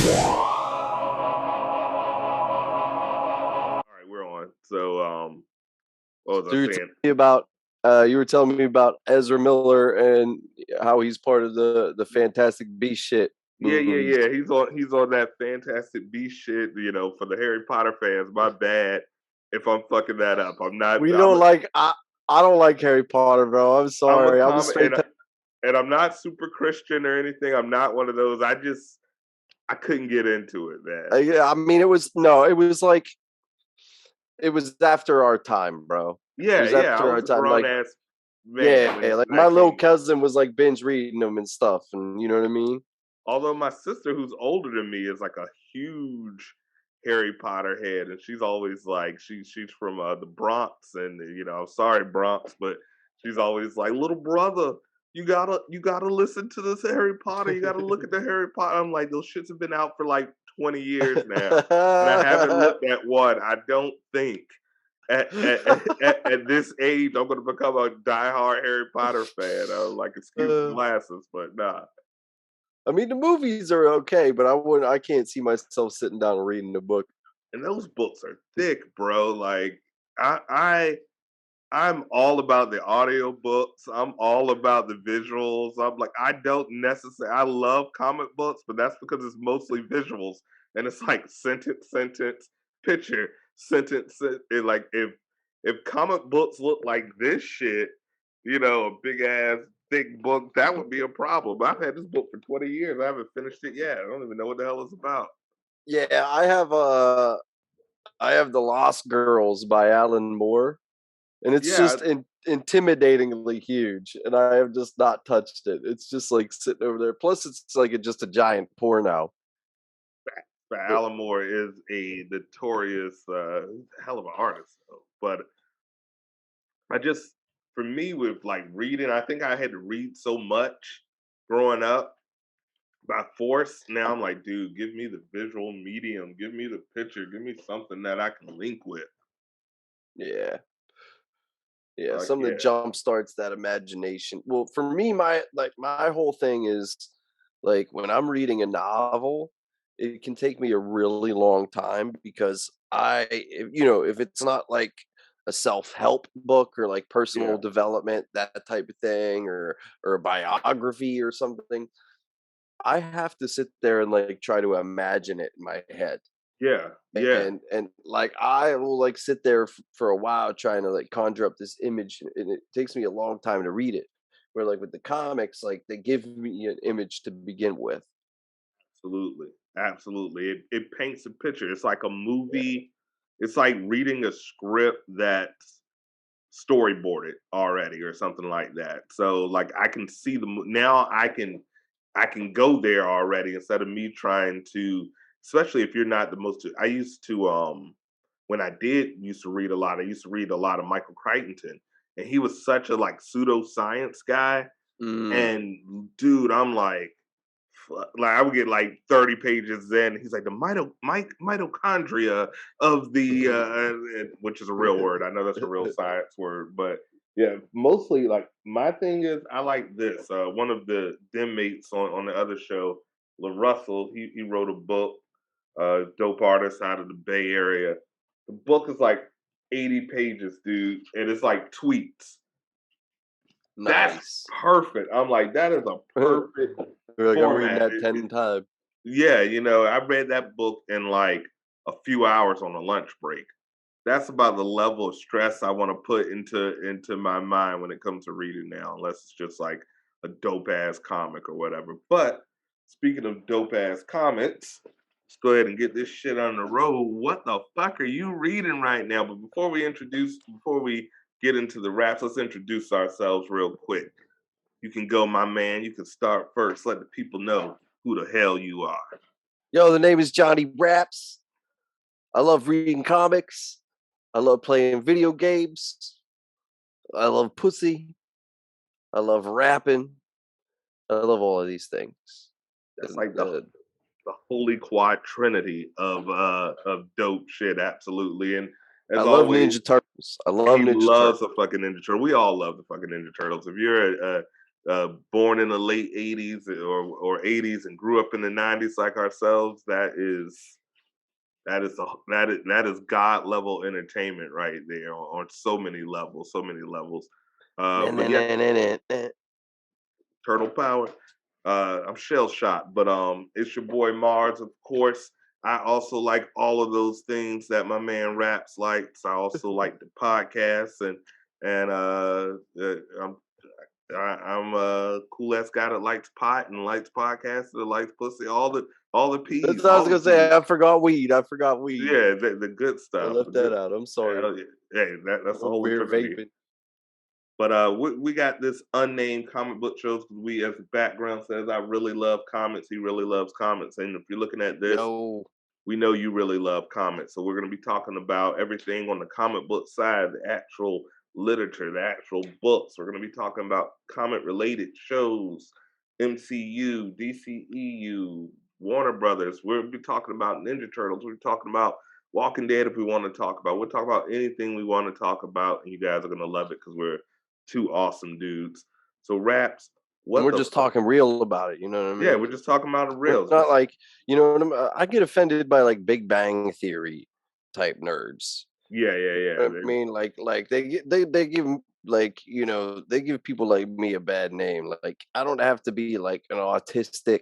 All right, we're on. So, what was So I you're saying? telling me about you were telling me about Ezra Miller and how he's part of the Fantastic Beast shit movies. Yeah. He's on that Fantastic Beast shit. You know, for the Harry Potter fans. My bad if I'm fucking that up. I'm not. We don't like I don't like Harry Potter, bro. I'm I'm a sorry. I'm a comic, straight and I'm not super Christian or anything. I'm not one of those. I couldn't get into it, man. yeah, I mean, it was like it was after our time, bro. It was Yeah. I after our was a time. grown Like, ass man yeah, when like my that little came. cousin was like binge reading them and stuff, and you know what I mean. Although my sister, who's older than me, is like a huge Harry Potter head, and she's always like, she's from the Bronx, and you know, I'm sorry Bronx, but she's always like, little brother, you gotta listen to this Harry Potter, you gotta look at the Harry Potter. I'm like, those shits have been out for like 20 years now, and I haven't looked at one. I don't think. At this age, I'm going to become a diehard Harry Potter fan. Like, excuse the glasses, but nah. I mean, the movies are okay, but I can't see myself sitting down and reading the book. And those books are thick, bro. Like I'm all about the audio books. I'm all about the visuals. I'm like, I don't necessarily I love comic books, but that's because it's mostly visuals. And it's like sentence, picture, sentence. Like if comic books look like this shit, you know, a big ass thick book, that would be a problem. I've had this book for 20 years. I haven't finished it yet. I don't even know what the hell it's about. Yeah, I have The Lost Girls by Alan Moore, and it's Yeah, just intimidatingly huge, and I have just not touched it. It's just like sitting over there. Plus, it's like just a giant porno. but Alan Moore is a notorious hell of an artist, though. But I just, for me, with like reading, I think I had to read so much growing up by force. Now I'm like, dude, give me the visual medium, give me the picture, give me something that I can link with. Yeah, yeah, Like, something yeah, that jump starts that imagination. Well, for me, my whole thing is like when I'm reading a novel, it can take me a really long time because if it's not like a self-help book or like yeah, personal development, that type of thing, or a biography or something, I have to sit there and like try to imagine it in my head. yeah. And like I will like sit there for a while trying to like conjure up this image, and it takes me a long time to read it. Where like with the comics, like they give me an image to begin with. Absolutely. Absolutely. It paints a picture. It's like a Yeah. movie. It's like reading a script that's storyboarded already or something like that. So like I can see now I can go there already instead of me trying to, especially if you're not the most. I used to when I did used to read a lot. I used to read a lot of Michael Crichton, and he was such a like pseudoscience guy. Mm. And dude, I'm like I would get like 30 pages in. He's like the mitochondria of the which is a real word. I know that's a real science word, but yeah, mostly like my thing is I like this. One of the dim mates on the other show, LaRussell, he wrote a book, dope artist out of the Bay Area. The book is like 80 pages, dude, and it's like tweets. That's Nice. perfect. I'm like, that is a perfect Like I'm reading format. that 10 times. Yeah, you know, I read that book in like a few hours on a lunch break. That's about the level of stress I want to put into my mind when it comes to reading now, unless it's just like a dope ass comic or whatever. But speaking of dope ass comics, let's go ahead and get this shit on the road. What the fuck are you reading right now? But before we get into the raps, let's introduce ourselves real quick. You can go, my man. You can start first. Let the people know who the hell you are. Yo, the name is Johnny Raps. I love reading comics. I love playing video games. I love pussy. I love rapping. I love all of these things. That's like the holy quad trinity of dope shit, absolutely. And I as love always, Ninja Turtles. I love he Ninja loves Turtles. the fucking Ninja Turtle. We all love the fucking Ninja Turtles. If you're born in the late 80s or 80s and grew up in the 90s like ourselves, that is God level entertainment right there on so many levels, so many levels. But yeah, turtle power. I'm shell shocked, but it's your boy Marz, of course. I also like all of those things that my man Raps likes. I also like the podcast, and I'm a cool ass guy that likes pot and likes podcasts, that likes pussy, all the That's P's, what I was all the gonna say. P's. I forgot weed. I forgot weed. Yeah, the good I stuff. left The that good, out. I'm sorry. hey, that's the Over whole here Trinity. vaping. But we got this unnamed comic book shows because we, as the background says, I really love comics. He really loves comics, and if you're looking at this, Yo, we know you really love comics. So we're going to be talking about everything on the comic book side, the actual literature, the actual books. We're going to be talking about comic related shows, MCU, DCEU, Warner Brothers. We'll be talking about Ninja Turtles. We're talking about Walking Dead if we want to talk about. We'll talk about anything we want to talk about, and you guys are going to love it because we're two awesome dudes. So, Raps, and what we're the just fuck? talking real about it. You know what I Yeah, mean? we're just talking about the We're reals. not like, you know what I get offended by like Big Bang Theory type nerds. Yeah, yeah, yeah. I mean, like they give like, you know, they give people like me a bad name. Like I don't have to be like an autistic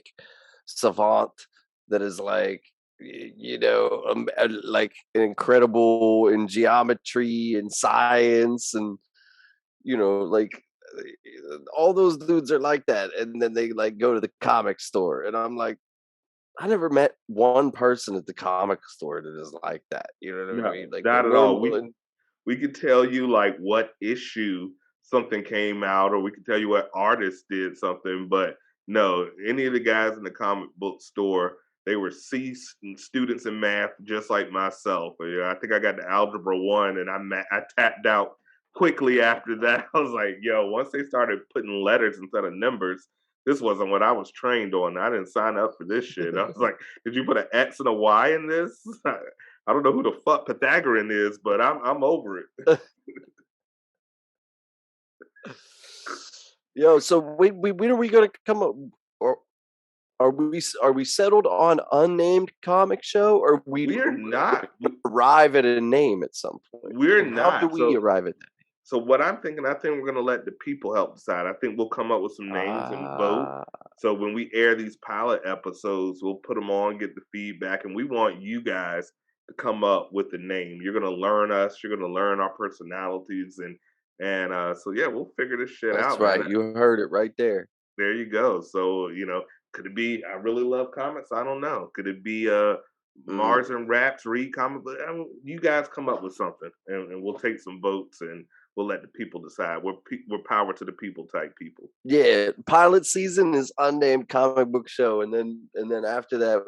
savant that is like, you know, like incredible in geometry and science and, you know, like all those dudes are like that, and then they like go to the comic store, and I'm like, I never met one person at the comic store that is like that. You know what I No, mean? Like the not at all. normal. And We could tell you like what issue something came out, or we could tell you what artist did something, but no, any of the guys in the comic book store, they were students in math just like myself. I think I got to algebra 1 and I tapped out quickly after that. I was like, yo, once they started putting letters instead of numbers, this wasn't what I was trained on. I didn't sign up for this shit. I was like, did you put an X and a Y in this? I don't know who the fuck Pythagorean is, but I'm over it. Yo, so when are we gonna come up? Or are we settled on unnamed comic show, or we We're not. arrive at a name at some point? We're And how do not. we arrive at that? So what I'm thinking, I think we're gonna let the people help decide. I think we'll come up with some names and vote. Ah, So when we air these pilot episodes, we'll put them on, get the feedback, and we want you guys to come up with the name. You're gonna learn us. You're gonna learn our personalities, and so yeah, we'll figure this shit that's out, man. right. You heard it right there. There you go. So, could it be I really love comics? I don't know. Could it be Mm. Mars and Raps read comic book? You guys come up with something and we'll take some votes and we'll let the people decide. We're power to the people type people. Yeah, pilot season is unnamed comic book show, and then after that,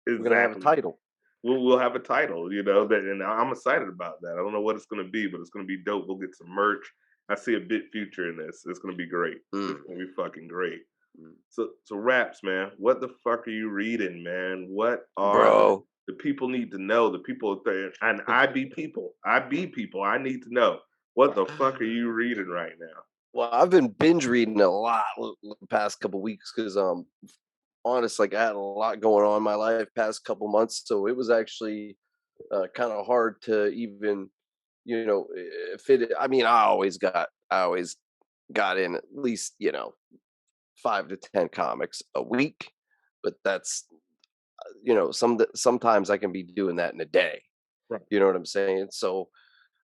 we're gonna have a Exactly. title. We'll have a title, that, and I'm excited about that. I don't know what it's gonna be, but it's gonna be dope. We'll get some merch. I see a big future in this. It's gonna be great. It's Mm. gonna be fucking great. Mm. So Raps, man, what the fuck are you reading, man? What are Bro, the people need to know? The people there, and I be people. I be people. I need to know what the fuck are you reading right now? well, I've been binge reading a lot the past couple weeks because honest, like I had a lot going on in my life past couple months, so it was actually kind of hard to even, you know, fit it. I mean, I always got in at least, you know, 5 to 10 comics a week, but that's, you know, sometimes I can be doing that in a day. Right. You know what I'm saying? So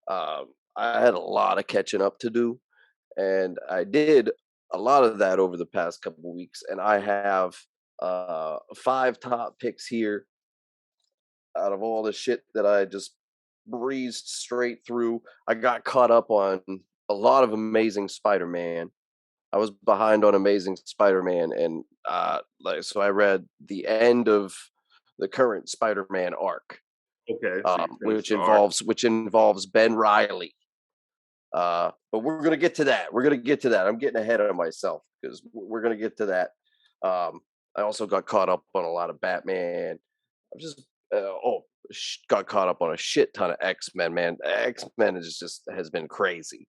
I had a lot of catching up to do, and I did a lot of that over the past couple weeks, and I have 5 top picks here out of all the shit that I just breezed straight through. I got caught up on a lot of Amazing Spider-Man. I was behind on Amazing Spider-Man, and so I read the end of the current Spider-Man arc, Okay, so you finished which the arc. involves Ben Riley. But we're gonna get to that. We're gonna get to that. I'm getting ahead of myself because we're gonna get to that. I also got caught up on a lot of Batman. I'm just got caught up on a shit ton of X-Men. Man, X-Men is just has been crazy,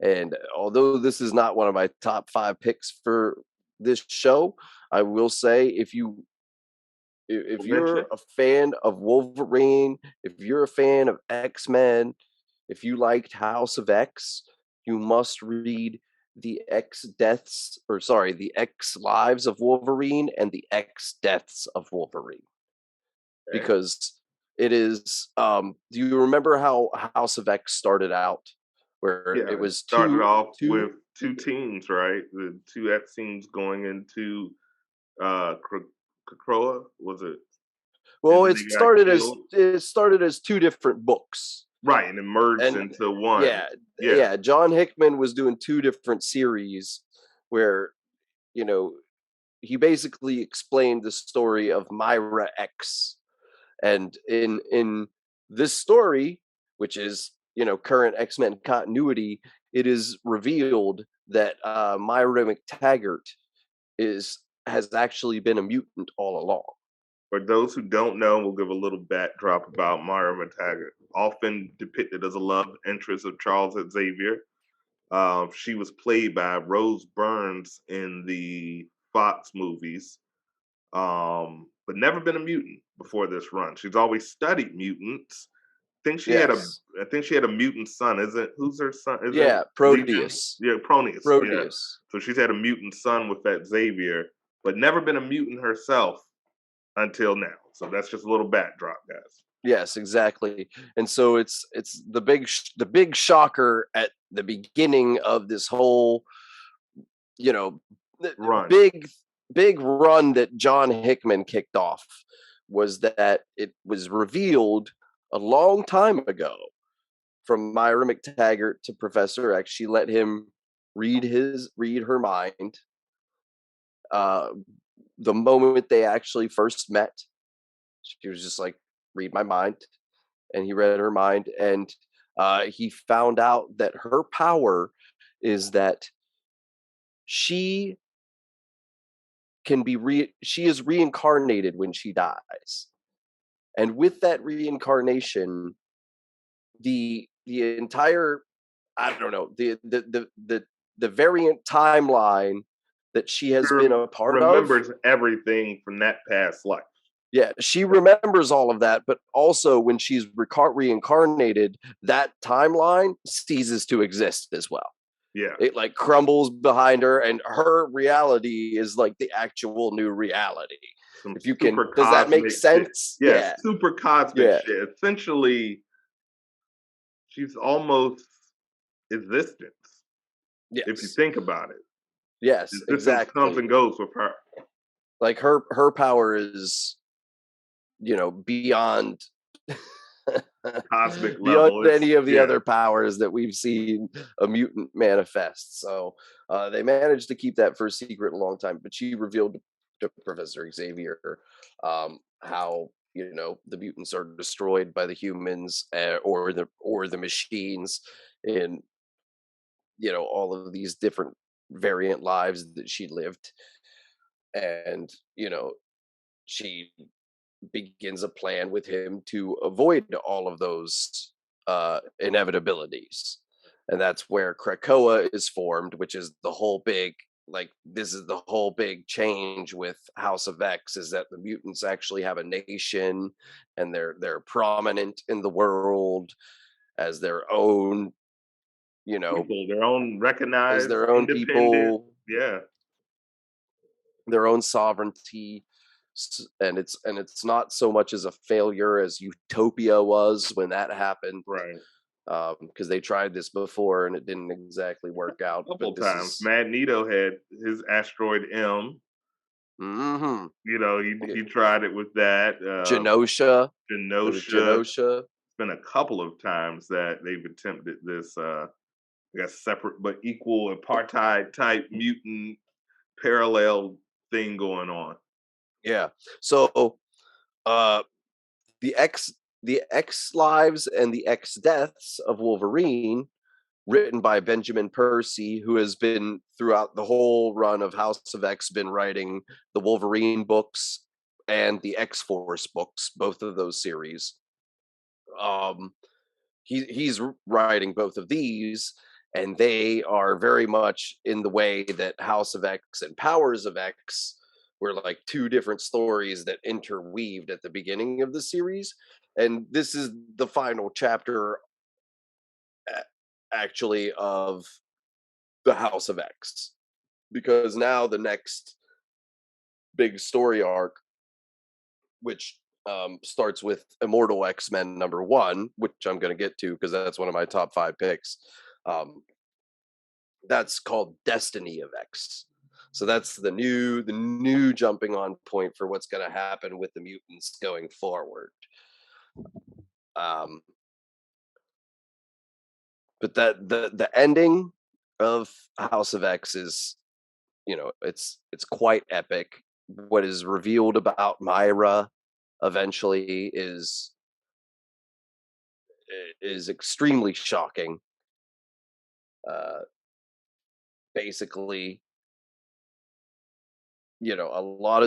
And although this is not one of my top 5 picks for this show, I will say if you're a fan of Wolverine, if you're a fan of X-Men, if you liked House of X, you must read the the X Lives of Wolverine and the X Deaths of Wolverine. Okay. Because it is do you remember how House of X started out? Where Yeah, it was started off two with 2 teams, right? The 2 X teams going into Krakoa, was it? well, And it they got killed. started as 2 different books. Right, and it merged And into one. yeah, Yeah. John Hickman was doing 2 different series where, you know, he basically explained the story of Myra X. And in this story, which is, current X-Men continuity, it is revealed that Myra McTaggart has actually been a mutant all along. For those who don't know, we'll give a little backdrop about Myra McTaggart. Often depicted as a love interest of Charles Xavier. She was played by Rose Byrne in the Fox movies, but never been a mutant before this run. She's always studied mutants. I think she had a mutant son. Who's her son? Proteus. Yeah, Proteus. Yeah. Proteus. So she's had a mutant son with that Xavier, but never been a mutant herself until now. So that's just a little backdrop, guys. Yes, exactly. And so it's the big shocker at the beginning of this whole, Run. big run that John Hickman kicked off was that it was revealed a long time ago from Myra McTaggart to Professor X. She let him read her mind. The moment they actually first met, she was just like, read my mind. And he read her mind, and he found out that her power is that she is reincarnated when she dies. And with that reincarnation, the entire, I don't know, the variant timeline that she has been a part remembers everything from that past life. Yeah, she remembers all of that, but also when she's reincarnated, that timeline ceases to exist as well. Yeah. It like crumbles behind her, and her reality is like the actual new reality. If you can, does that make sense? Yeah, super cosmic shit. Essentially, she's almost existence. Yes. If you think about it. Yes, exactly. Comes and goes with her. Like her power is, beyond cosmic beyond any of the other powers that we've seen a mutant manifest. So they managed to keep that first secret a long time, but she revealed to Professor Xavier how the mutants are destroyed by the humans or the machines in all of these different variant lives that she lived. And she begins a plan with him to avoid all of those inevitabilities. And that's where Krakoa is formed, which is the whole big, this is the whole big change with House of X, is that the mutants actually have a nation, and they're prominent in the world as their own, their own recognized, as their own people. Yeah. Their own sovereignty. And it's not so much as a failure as Utopia was when that happened, right? Because they tried this before and it didn't exactly work out. A couple times. Magneto had his asteroid M. Mm-hmm. He tried it with that. Genosha. It's been a couple of times that they've attempted this. I guess separate but equal apartheid type mutant parallel thing going on. Yeah. So the X Lives and the X Deaths of Wolverine, written by Benjamin Percy, who has been throughout the whole run of House of X been writing the Wolverine books and the X-Force books, both of those series. He's writing both of these, and they are very much in the way that House of X and Powers of X were like two different stories that interweaved at the beginning of the series. And this is the final chapter, actually, of the House of X, because now the next big story arc, which starts with Immortal X-Men #1, which I'm going to get to because that's one of my top 5 picks. That's called Destiny of X. So that's the new jumping on point for what's going to happen with the mutants going forward. But that the ending of House of X is, it's quite epic. What is revealed about Myra eventually is extremely shocking. Basically, a lot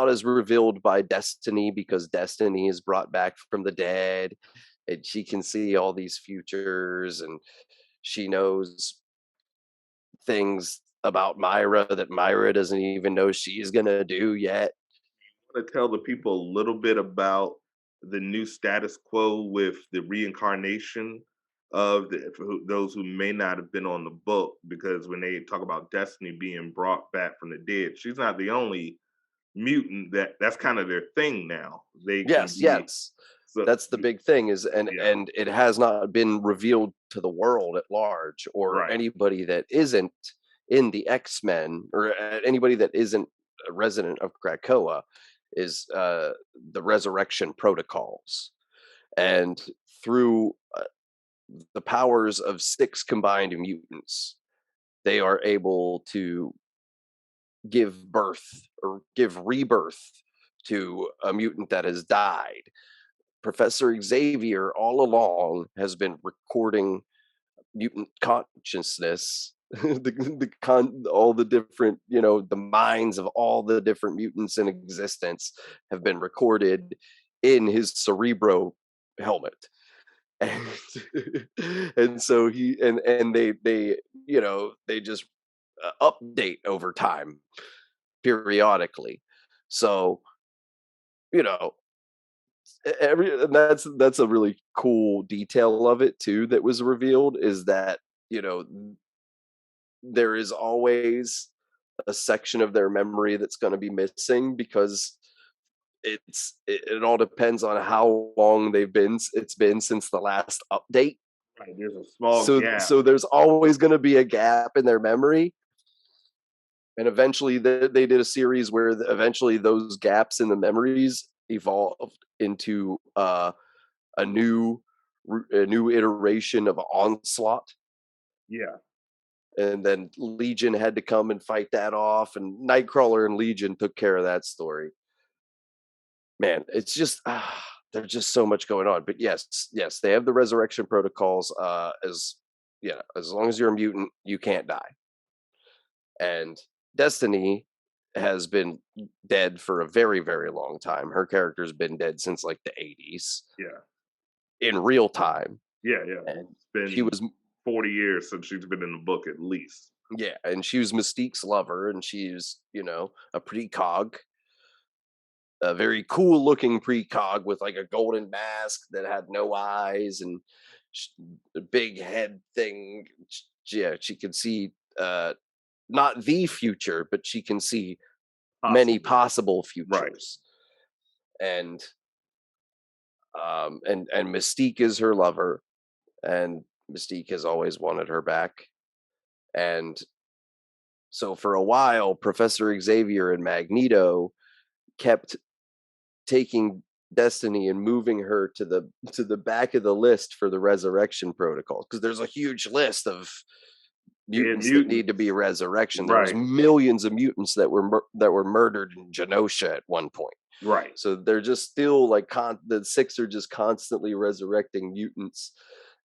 is revealed by Destiny, because Destiny is brought back from the dead, and she can see all these futures, and she knows things about Myra that Myra doesn't even know she's gonna do yet. I want to tell the people a little bit about the new status quo with the reincarnation of those who may not have been on the book, because when they talk about Destiny being brought back from the dead, she's not the only mutant that's kind of their thing now. They can Yes, be yes. so That's the big thing, is yeah, and it has not been revealed to the world at large, or right. anybody that isn't in the X-Men, or anybody that isn't a resident of Krakoa, is the resurrection protocols. And through the powers of 6 combined mutants, they are able to give birth or give rebirth to a mutant that has died. Professor Xavier all along has been recording mutant consciousness, all the different, the minds of all the different mutants in existence have been recorded in his cerebro helmet. And, and so they just update over time periodically. So, you know, and that's a really cool detail of it too that was revealed, is that, you know, there is always a section of their memory that's going to be missing, because it all depends on how long it's been since the last update. Right, there's a small So gap. there's always going to be a gap in their memory. And eventually they did a series where eventually those gaps in the memories evolved into a new iteration of Onslaught. Yeah. And then Legion had to come and fight that off, and Nightcrawler and Legion took care of that story. Man, it's just there's just so much going on. But yes, they have the resurrection protocols. As long as you're a mutant, you can't die. And Destiny has been dead for a very, very long time. Her character's been dead since like the 80s. Yeah. In real time. Yeah. And It's been she was 40 years since she's been in the book, at least. Yeah, and she was Mystique's lover, and she's, a precog, a very cool looking precog with like a golden mask that had no eyes and a big head thing. Yeah, she could see not the future, but she can see many possible futures. Right. And Mystique is her lover, and Mystique has always wanted her back. And so for a while, Professor Xavier and Magneto kept taking Destiny and moving her to the back of the list for the resurrection protocols, because there's a huge list of mutants that need to be resurrection. There was millions of mutants that were murdered in Genosha at one point. Right. So they're just still like the 6 are just constantly resurrecting mutants,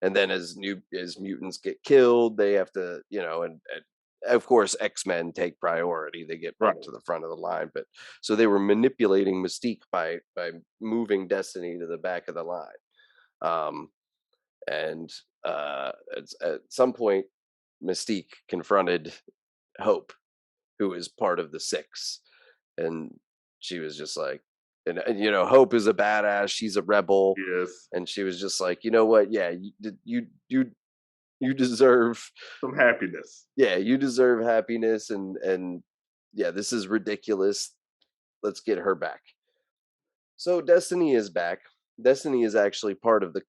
and then as mutants get killed, they have to, and of course X-Men take priority. They get brought to the front of the line. But so they were manipulating Mystique by moving Destiny to the back of the line. And at some point, Mystique confronted Hope, who is part of the Six, and she was just like, and Hope is a badass. She's a rebel, Yes. and she was just like, you know what? Yeah, you deserve some happiness. Yeah, you deserve happiness, and yeah, this is ridiculous. Let's get her back. So Destiny is back. Destiny is actually part of the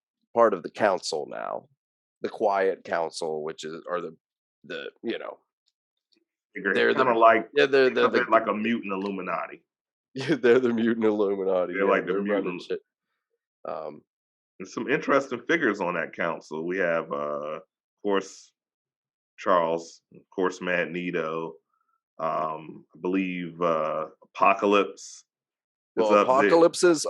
council now, the Quiet Council, which is the They're kind of like they're like a mutant Illuminati. They're the mutant Illuminati. They're like the they're mutant. Shit. There's some interesting figures on that council. We have, of course, Charles, of course, Magneto. I believe Apocalypse. Well, Apocalypse has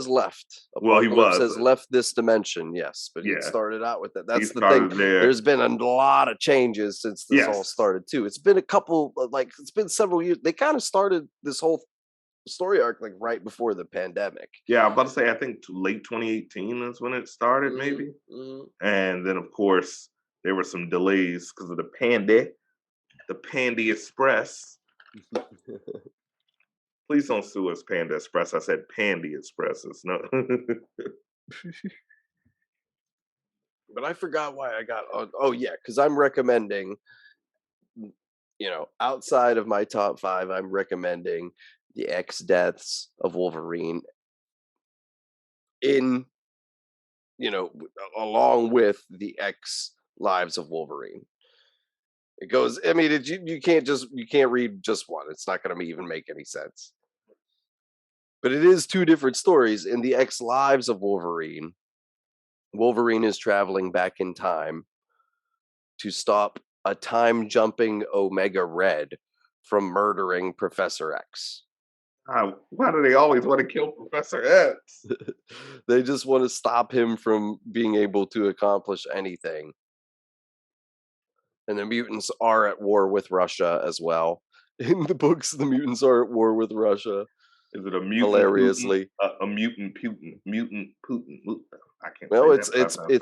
left. Apocalypse has left this dimension, yes, but it started out with that. That's the thing. There's been a lot of changes since this all started too. It's been it's been several years. They kind of started this whole story arc like right before the pandemic. Yeah, I'm about to say I think late 2018 is when it started, maybe. And then of course there were some delays because of the Pandy Express. Please don't sue us, Panda Express. I said Pandy Express. It's no. But I forgot why I got on. Oh yeah, because I'm recommending. Outside of my top 5, I'm recommending the X Deaths of Wolverine. Along with the X Lives of Wolverine. It goes. I mean, you can't read just one. It's not going to even make any sense. But it is 2 different stories. In the X Lives of Wolverine, Wolverine is traveling back in time to stop a time-jumping Omega Red from murdering Professor X. Why do they always want to kill Professor X? They just want to stop him from being able to accomplish anything. And the mutants are at war with Russia as well. In the books, the mutants are at war with Russia. Is it a mutant? Hilariously, Putin? A mutant Putin. I can't. No, it's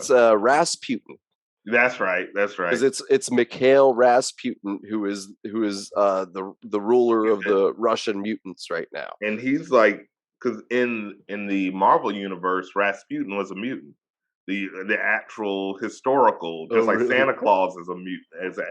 Rasputin. That's right. Because it's Mikhail Rasputin who is the ruler of the Russian mutants right now. And he's like, because in the Marvel universe, Rasputin was a mutant. The actual historical, just like really? Santa Claus is a mutant, as an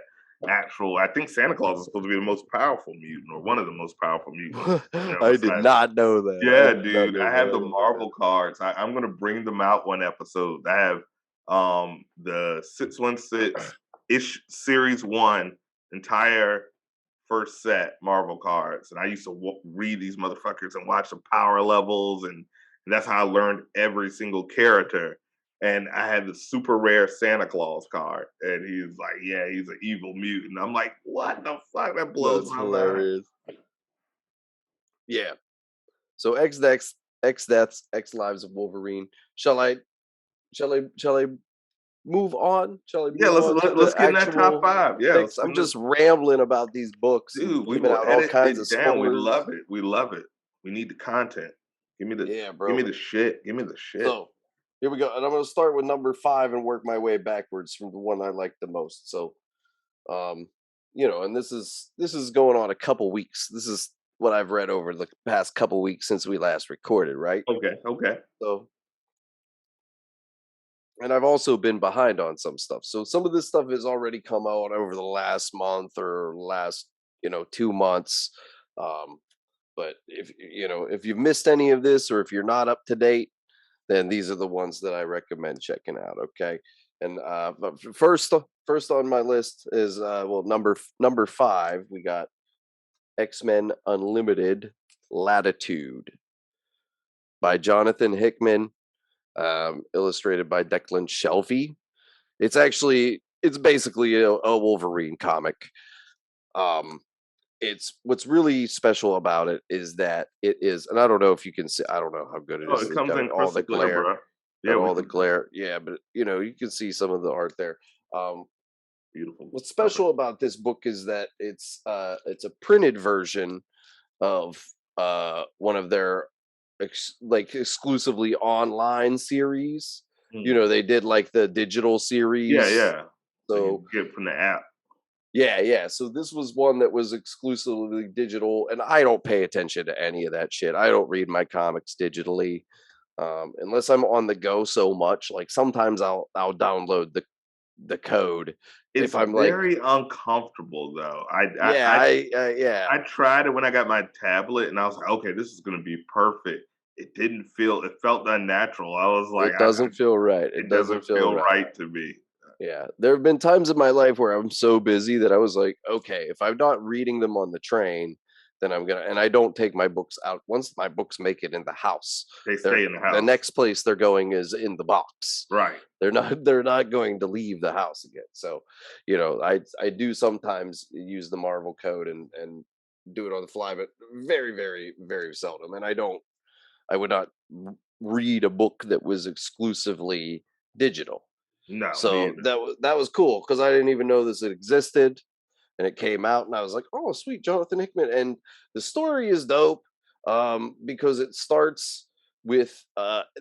actual. I think Santa Claus is supposed to be the most powerful mutant, or one of the most powerful mutants. I did not know that. Yeah, dude. I have the Marvel cards. I'm gonna bring them out one episode. I have the 616 series 1 entire first set Marvel cards, and I used to read these motherfuckers and watch the power levels, and that's how I learned every single character. And I had the super rare Santa Claus card, and he's like, yeah, he's an evil mutant. I'm like, what the fuck? That blows my mind. Yeah. So X Deaths, X Lives of Wolverine. Shall I move on? Let's get in that top 5. Yeah, I'm just rambling about these books. Dude, we will edit all kinds of down. We love it. We need the content. Give me the Give me the shit. So here we go, and I'm going to start with number 5 and work my way backwards from the one I like the most. So, and this is going on a couple weeks. This is what I've read over the past couple weeks since we last recorded, right? Okay. So, and I've also been behind on some stuff. So some of this stuff has already come out over the last month or last 2 months. But if you've missed any of this, or if you're not up to date, then these are the ones that I recommend checking out. Okay. And but first on my list is number 5. We got X-Men Unlimited Latitude by Jonathan Hickman, illustrated by Declan Shelvey. It's basically a Wolverine comic. It's what's really special about it is that it is, and I don't know if you can see. I don't know how good it is. It comes in all the glare, bro. Yeah, all the glare. Yeah, but you can see some of the art there. Beautiful. What's special about this book is that it's a printed version of one of their exclusively online series. They did like the digital series. Yeah. So you get from the app. yeah. So this was one that was exclusively digital, and I don't pay attention to any of that shit. I don't read my comics digitally, unless I'm on the go so much. Like sometimes I'll download the code It's if I'm like, very uncomfortable though. yeah, I tried it when I got my tablet, and I was like, okay, this is gonna be perfect. It didn't feel. It felt unnatural. I was like, it doesn't feel right. It it doesn't doesn't feel feel right. right to me. Yeah, there have been times in my life where I'm so busy that I was like, okay, if I'm not reading them on the train, then I'm gonna, and I don't take my books out. Once my books make it in the house, They stay in the house. the next place they're going is in the box. Right. They're not going to leave the house again. So, I do sometimes use the Marvel code and do it on the fly, but very, very, very seldom. And I would not read a book that was exclusively digital. No, me So either. that was cool because I didn't even know this existed, and it came out, and I was like, "Oh, sweet, Jonathan Hickman!" And the story is dope because it starts with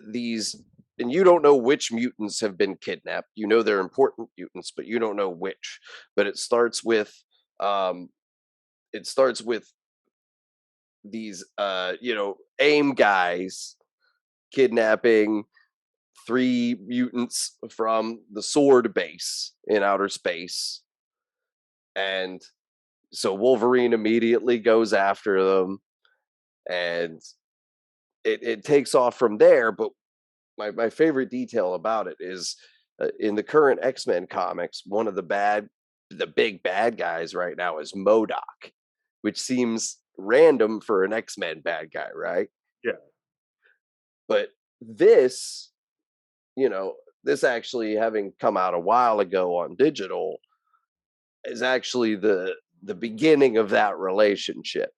these, and you don't know which mutants have been kidnapped. You know they're important mutants, but you don't know which. But um, it starts with these AIM guys kidnapping 3 mutants from the Sword base in outer space. And so Wolverine immediately goes after them, and it takes off from there. But my favorite detail about it is in the current X-Men comics, one of the big bad guys right now is MODOK, which seems random for an X-Men bad guy, right? Yeah. But this, this actually having come out a while ago on digital is actually the beginning of that relationship.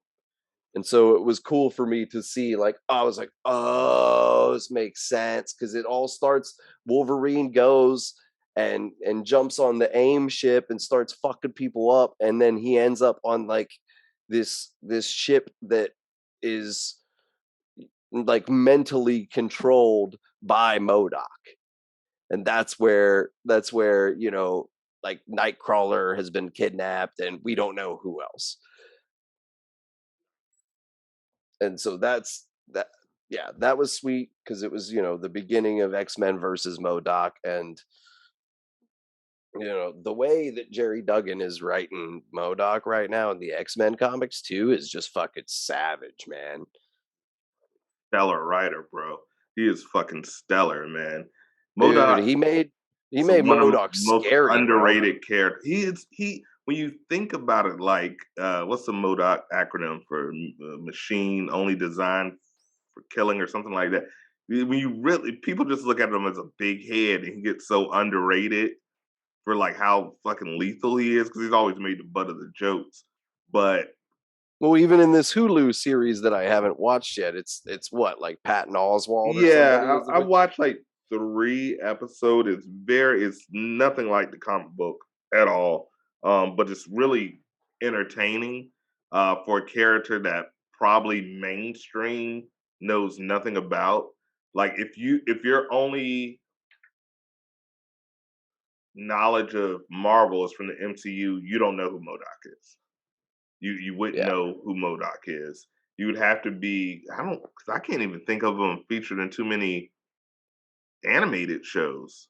And so it was cool for me to see, like, I was like, oh, this makes sense. Cause it all starts, Wolverine goes and jumps on the AIM ship and starts fucking people up. And then he ends up on like this ship that is like mentally controlled by MODOK. And that's where like Nightcrawler has been kidnapped, and we don't know who else. And so that was sweet because it was the beginning of X-Men versus MODOK. And the way that Jerry Duggan is writing MODOK right now in the X-Men comics too is just fucking savage, man. Stellar writer, bro. He is fucking stellar, man. Dude, MODOK he is made one of the MODOK most scary, bro. underrated characters. He when you think about it, like what's the MODOK acronym for? Machine only designed for killing or something like that. When you really people just look at him as a big head, and he gets so underrated for like how fucking lethal he is because he's always made the butt of the jokes. But Well, even in this Hulu series that I haven't watched yet, it's what, like Patton Oswalt or somebody? yeah, I watched like 3 episodes. It's nothing like the comic book at all. But it's really entertaining for a character that probably mainstream knows nothing about. Like if your only knowledge of Marvel is from the MCU, you don't know who MODOK is. You wouldn't Yeah. know who MODOK is. You would have to be because I can't even think of him featured in too many animated shows.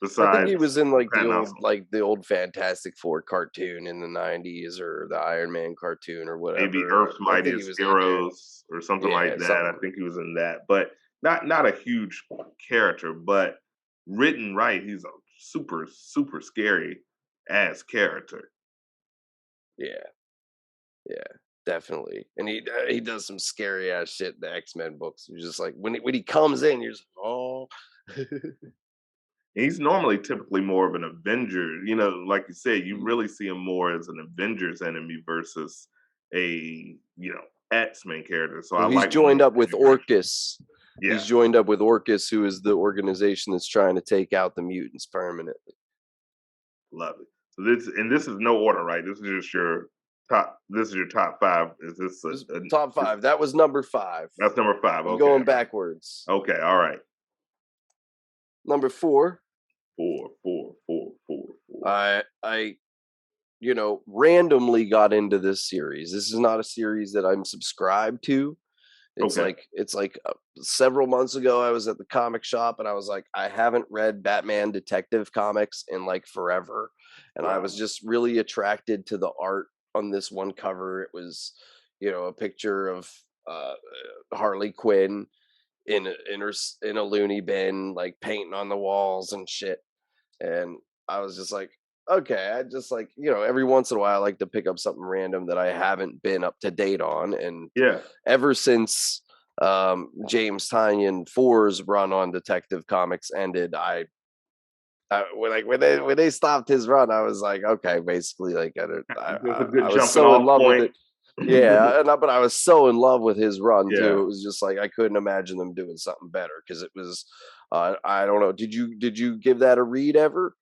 I think he Besides was in like Patton Oswalt. the old Fantastic Four cartoon in the 90s, or the Iron Man cartoon or Maybe whatever. Earth's I think he Mightiest was in there. Heroes or something like Yeah, that. I something. think he was in that, but not a huge character, but written right, he's a super, super scary ass character. Yeah. Yeah, definitely. And he does some scary ass shit in the X-Men books. You're just like when he comes in, you're just oh. He's normally typically more of an Avenger, like you said, you really see him more as an Avengers enemy versus a, X-Men character. So I Well, he's like when joined they up with integrate. Orcus. Yeah, He's joined up with Orcus, who is the organization that's trying to take out the mutants permanently. love it. So this is no order, right? This is just your top. This is your top 5. Is this Top 5. That was number 5. That's number 5. I'm Okay. going backwards. Okay. All right. Number 4, Four. I randomly got into this series. This is not a series that I'm subscribed to. Okay. It's like several months ago, I was at the comic shop and I was like, I haven't read Batman Detective Comics in like forever, and I Wow. was just really attracted to the art on this one cover. It was, a picture of Harley Quinn in a loony bin, like painting on the walls and shit. And I was just like, okay, I just like, every once in a while I like to pick up something random that I haven't been up to date on. And Yeah. ever since James Tynion 4's run on Detective Comics ended, when they stopped his run, I was like, okay, basically, like It was a good I was jumping so in off love with point. it. Yeah, but I was so in love with his run Yeah. too. It was just like I couldn't imagine them doing something better because it was. I don't know. Did you give that a read ever?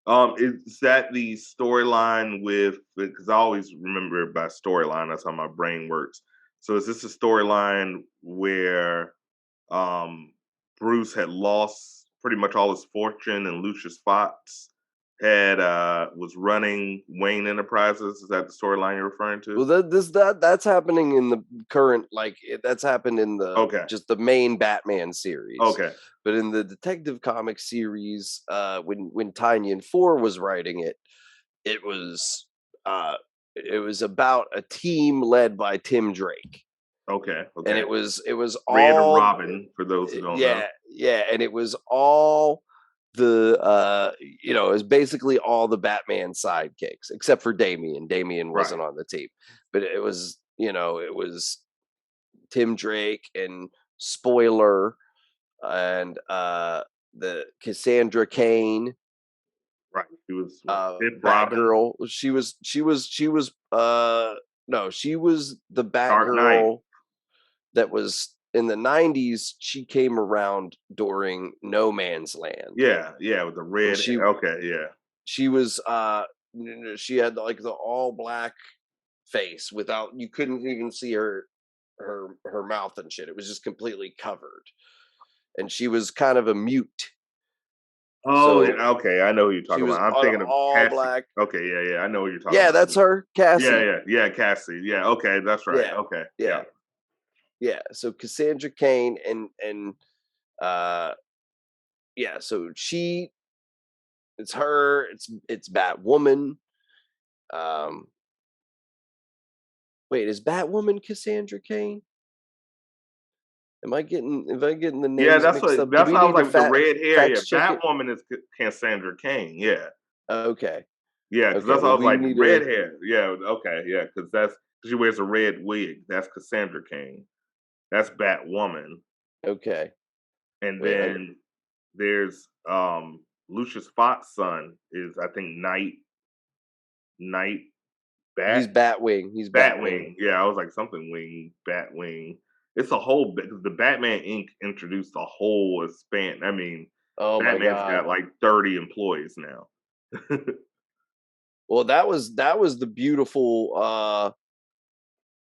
Is that the storyline with? Because I always remember it by storyline. That's how my brain works. So is this a storyline where Bruce had lost pretty much all his fortune, and Lucius Fox had was running Wayne Enterprises? Is that the storyline you're referring to? Well, that's happening in the current, that's happened in the Okay. just the main Batman series. Okay. But in the Detective Comics series, when Tynion 4 was writing it, it was about a team led by Tim Drake. Okay. And it was Red all Robin, for those who don't know. yeah, and it was all the it was basically all the Batman sidekicks except for Damian. Damian wasn't on the team, but it was it was Tim Drake and Spoiler and the Cassandra Cain, Right. She was Fifth Robin, Batgirl. She was no, she was the Dark Knight. Batgirl that was in the 90s. She came around during No Man's Land. Yeah, with the red. Okay, yeah. She was she had like the all black face without, you couldn't even see her mouth and shit. It was just completely covered. And she was kind of a mute. Oh, So okay. I know who you're she talking was about. I'm on thinking of all Cassie. black. Okay, yeah. I know what you're talking about. Yeah, that's her, Cassie. Yeah, Cassie. Yeah, okay, that's right. Yeah, Okay, yeah. So Cassandra Cain and uh yeah, so it's her, it's Batwoman. Um Wait, is Batwoman Cassandra Cain? Am I getting the Yeah, names that's mixed what up? Do that's we what I was need to like with the red hair. Yeah, fact check it? Batwoman is Cassandra Cain. Yeah, Okay. because Okay. that's what I Well, was we like. need Red to. hair. Yeah, okay, yeah, because she wears a red wig. That's Cassandra Cain. That's Batwoman. Okay. And Wait. then there's Lucius Fox's son is, I think, Night He's Bat Batwing. He's Batwing. Batwing. Yeah, I was like something wing, Batwing. It's a whole because the Batman Inc. introduced a whole span. I mean, Oh my Batman's god. got like 30 employees now. Well, that was the beautiful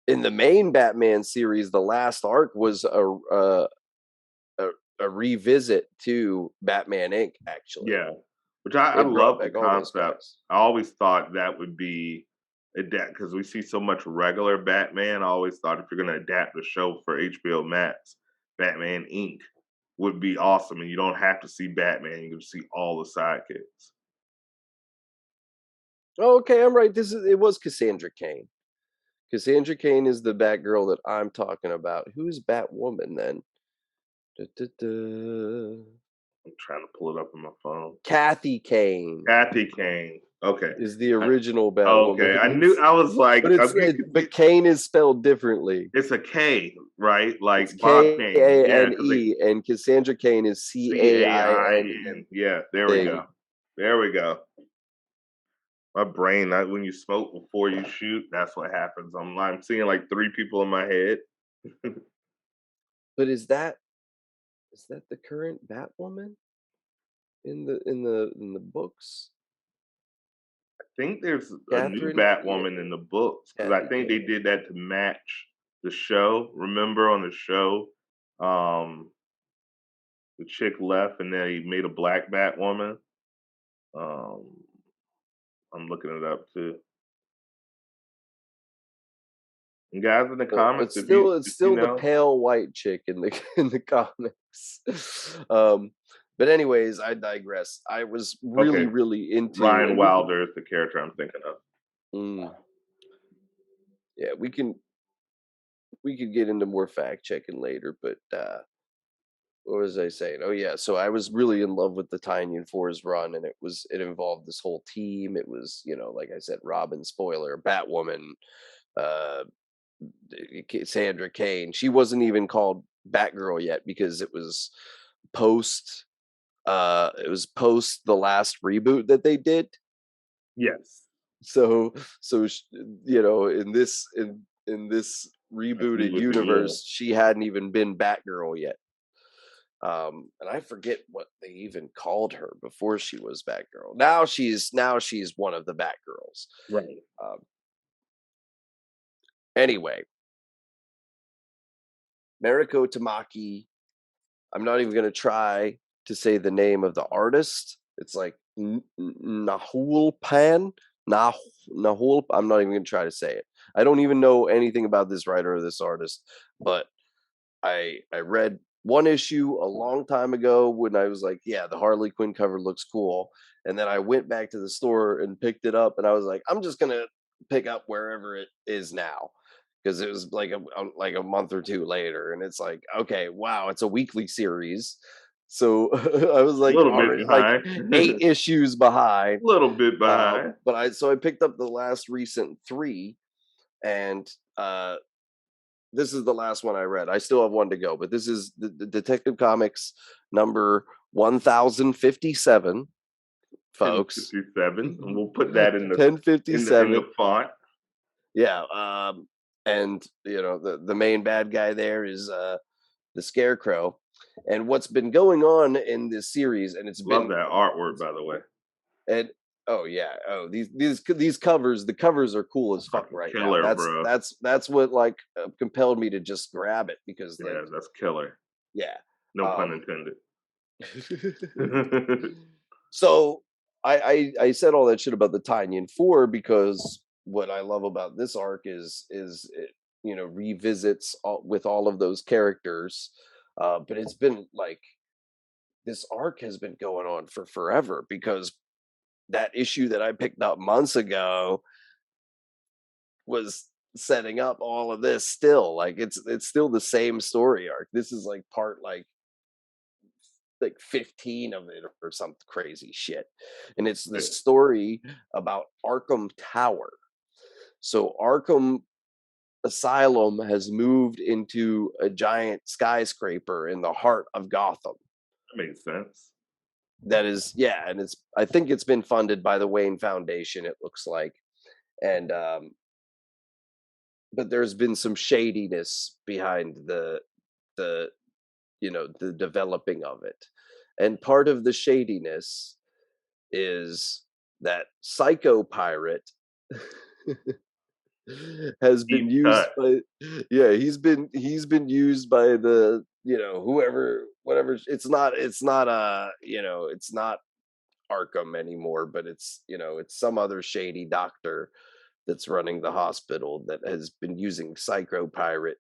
in the main Batman series. The last arc was a revisit to Batman Inc. Actually, Yeah, which I they brought love the back all those concept. guys. I always thought that would be adapt because we see so much regular Batman. I always thought if you're going to adapt the show for HBO Max, Batman Inc. would be awesome, and you don't have to see Batman; you can see all the sidekicks. Oh, okay, I'm right. It was Cassandra Cain. Cassandra Cain is the Batgirl that I'm talking about. Who's Batwoman then? I'm trying to pull it up on my phone. Kathy Kane. Kathy Kane. Okay. Is the original Okay. Batwoman. I knew. I was like, but Kane is spelled differently. It's a K, right? Like It's Bob Kane. K-A-N-E, and Cassandra Kane is C-A-I-N. Yeah, there we go. There we go. My brain, when you smoke before you shoot, that's what happens. I'm seeing like 3 people in my head. But is that the current Batwoman in the books? I think there's a new Catherine? Batwoman in the books because I Kathy think they Kane. did that to match the show. Remember on the show, the chick left and they made a black Batwoman. Um, I'm looking it up too. And guys in the comments, It's if you still the know, pale white chick in the in the comics. But anyways, I digress. I was okay, really into, Ryan and we can, Wilder is the character I'm thinking of. yeah, we could get into more fact checking later, but what was I saying? Oh yeah, so I was really in love with the Tynion Fours run, and it involved this whole team. It was, like I said, Robin, spoiler, Batwoman, uh, Sandra Kane. She wasn't even called Batgirl yet because post it was post the last reboot that they did. Yes. So in this rebooted universe, she hadn't even been Batgirl yet. And I forget what they even called her before she was Batgirl. Now she's one of the Batgirls. Right. Anyway, Mariko Tamaki. I'm not even going to try to say the name of the artist. It's like Nahul Pan. Nahul. I'm not even going to try to say it. I don't even know anything about this writer or this artist, but I read one issue a long time ago when I was like, yeah, the Harley Quinn cover looks cool. And then I went back to the store and picked it up, and I was like, I'm just going to pick up wherever it is now, because it was like a month or two later, and it's like, okay, wow, it's a weekly series. So I was like, a little already bit like behind. 8 issues behind. A little bit behind. But I picked up the last recent 3, and this is the last one I read. I still have one to go, but this is the Detective Comics number 1057, folks. 1057, and we'll put that in the 1057 in the font. Yeah, and the main bad guy there is the Scarecrow. And what's been going on in this series, and it's Love been that artwork, by the way. And oh yeah, these covers, the covers are cool as fuck right killer, now. bro. That's what like compelled me to just grab it, because like, that's killer. Yeah, No pun intended. So I said all that shit about the Tynion 4 because what I love about this arc is it, revisits with all of those characters, but it's been like, this arc has been going on for forever, because that issue that I picked up months ago was setting up all of this still. Like it's still the same story arc. This is like part like 15 of it or some crazy shit. And it's the story about Arkham Tower. So Arkham Asylum has moved into a giant skyscraper in the heart of Gotham. That makes sense. That is, yeah, and I think it's been funded by the Wayne Foundation, it looks like. And but there's been some shadiness behind the developing of it. And part of the shadiness is that Psycho Pirate has been used by he's been used by the whoever, whatever. It's not it's not Arkham anymore, but it's some other shady doctor that's running the hospital that has been using Psycho Pirate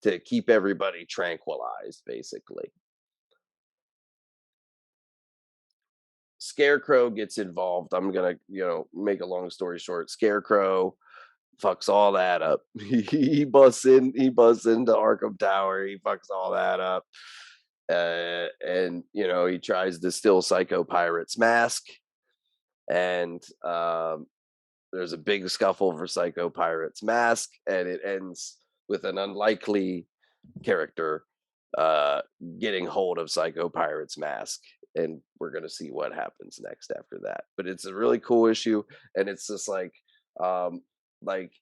to keep everybody tranquilized, basically. Scarecrow gets involved. I'm gonna, make a long story short. Scarecrow fucks all that up. He busts into Arkham Tower. He fucks all that up. And he tries to steal Psycho Pirate's mask. And there's a big scuffle for Psycho Pirate's mask, and it ends with an unlikely character getting hold of Psycho Pirate's mask, and we're gonna see what happens next after that. But it's a really cool issue, and it's just like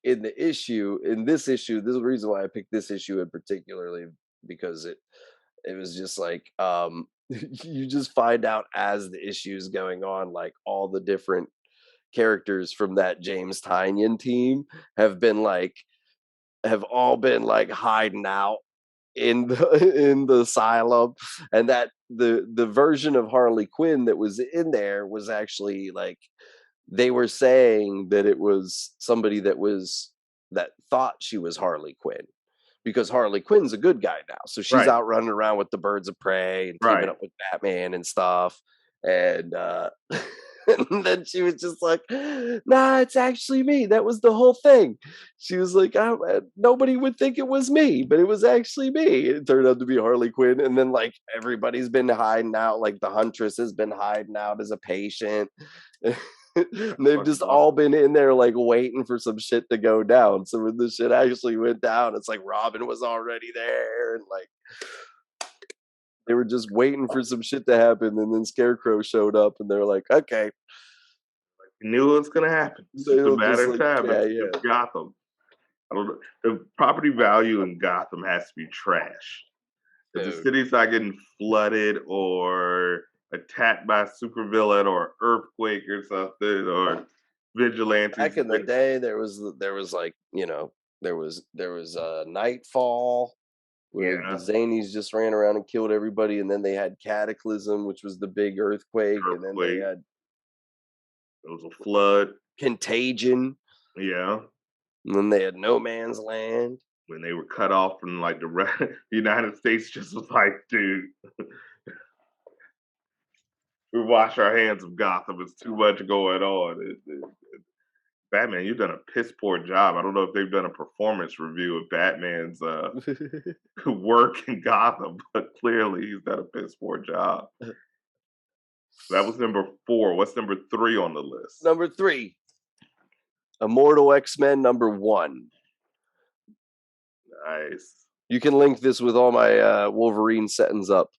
in this issue, this is the reason why I picked this issue in particularly, because it was just like you just find out as the issue is going on, like all the different characters from that James Tynion team have all been like hiding out in the asylum, and that the version of Harley Quinn that was in there was actually like they were saying that it was somebody that thought she was Harley Quinn, because Harley Quinn's a good guy now, so she's Right. out running around with the birds of prey and teaming Right. up with Batman and stuff, and and then she was just like, nah, it's actually me. That was the whole thing. She was like, nobody would think it was me, but it was actually me. It turned out to be Harley Quinn. And then like everybody's been hiding out. Like the Huntress has been hiding out as a patient. And they've just all been in there like waiting for some shit to go down. So when the shit actually went down, it's like Robin was already there, and like they were just waiting for some shit to happen, and then Scarecrow showed up, and they're like, "Okay, You knew it was gonna happen. It's just a matter of time. It's Gotham. I don't know. The property value in Gotham has to be trash. If the city's not getting flooded or attacked by a supervillain or earthquake or something or vigilantes. Back in the day, there was like, you know, there was Nightfall, where the Zanies just ran around and killed everybody, and then they had Cataclysm, which was the big earthquake. And then they had there was a flood, Contagion, and then they had No Man's Land. When they were cut off from like the United States, just was like, dude, we wash our hands of Gotham. It's too much going on. Batman, you've done a piss poor job. I don't know if they've done a performance review of Batman's work in Gotham, but clearly he's done a piss poor job. That was number 4. What's number 3 on the list? Number 3, Immortal X-Men #1. Nice. You can link this with all my Wolverine settings up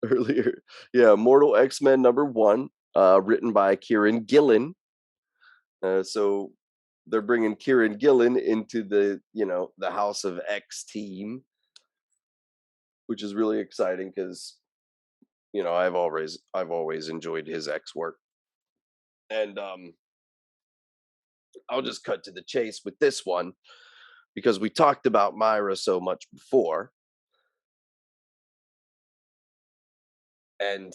earlier. Yeah, Immortal X-Men #1, written by Kieran Gillen. So they're bringing Kieran Gillen into the House of X team, which is really exciting because I've always enjoyed his X work. And I'll just cut to the chase with this one, because we talked about Myra so much before. And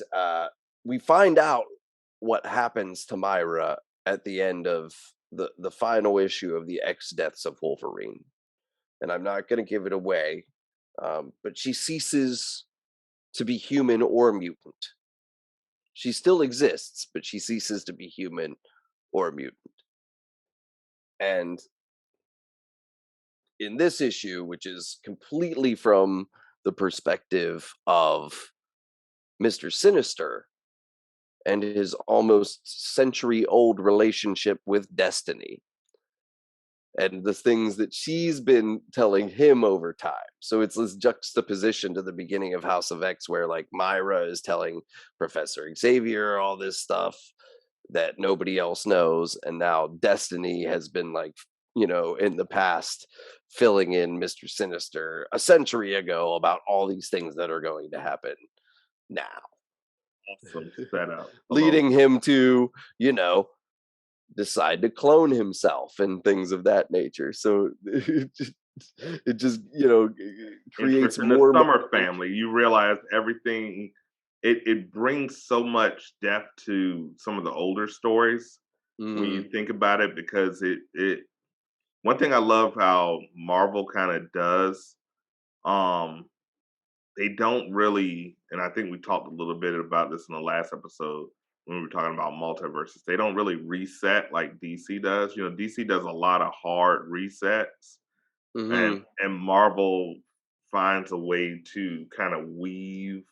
we find out what happens to Myra at the end of the final issue of the X Deaths of Wolverine. And I'm not going to give it away, but she ceases to be human or mutant. She still exists, but she ceases to be human or mutant. And in this issue, which is completely from the perspective of Mr. Sinister and his almost century-old relationship with Destiny, and the things that she's been telling him over time. So it's this juxtaposition to the beginning of House of X, where like Myra is telling Professor Xavier all this stuff that nobody else knows, and now Destiny has been like, in the past, filling in Mr. Sinister a century ago about all these things that are going to happen now. Awesome setup. Leading him to, decide to clone himself and things of that nature. So it just creates more Summer family. You realize everything. It brings so much depth to some of the older stories when you think about it, because it one thing I love how Marvel kind of does, they don't really, and I think we talked a little bit about this in the last episode when we were talking about multiverses, they don't really reset like DC does. DC does a lot of hard resets, and Marvel finds a way to kind of weave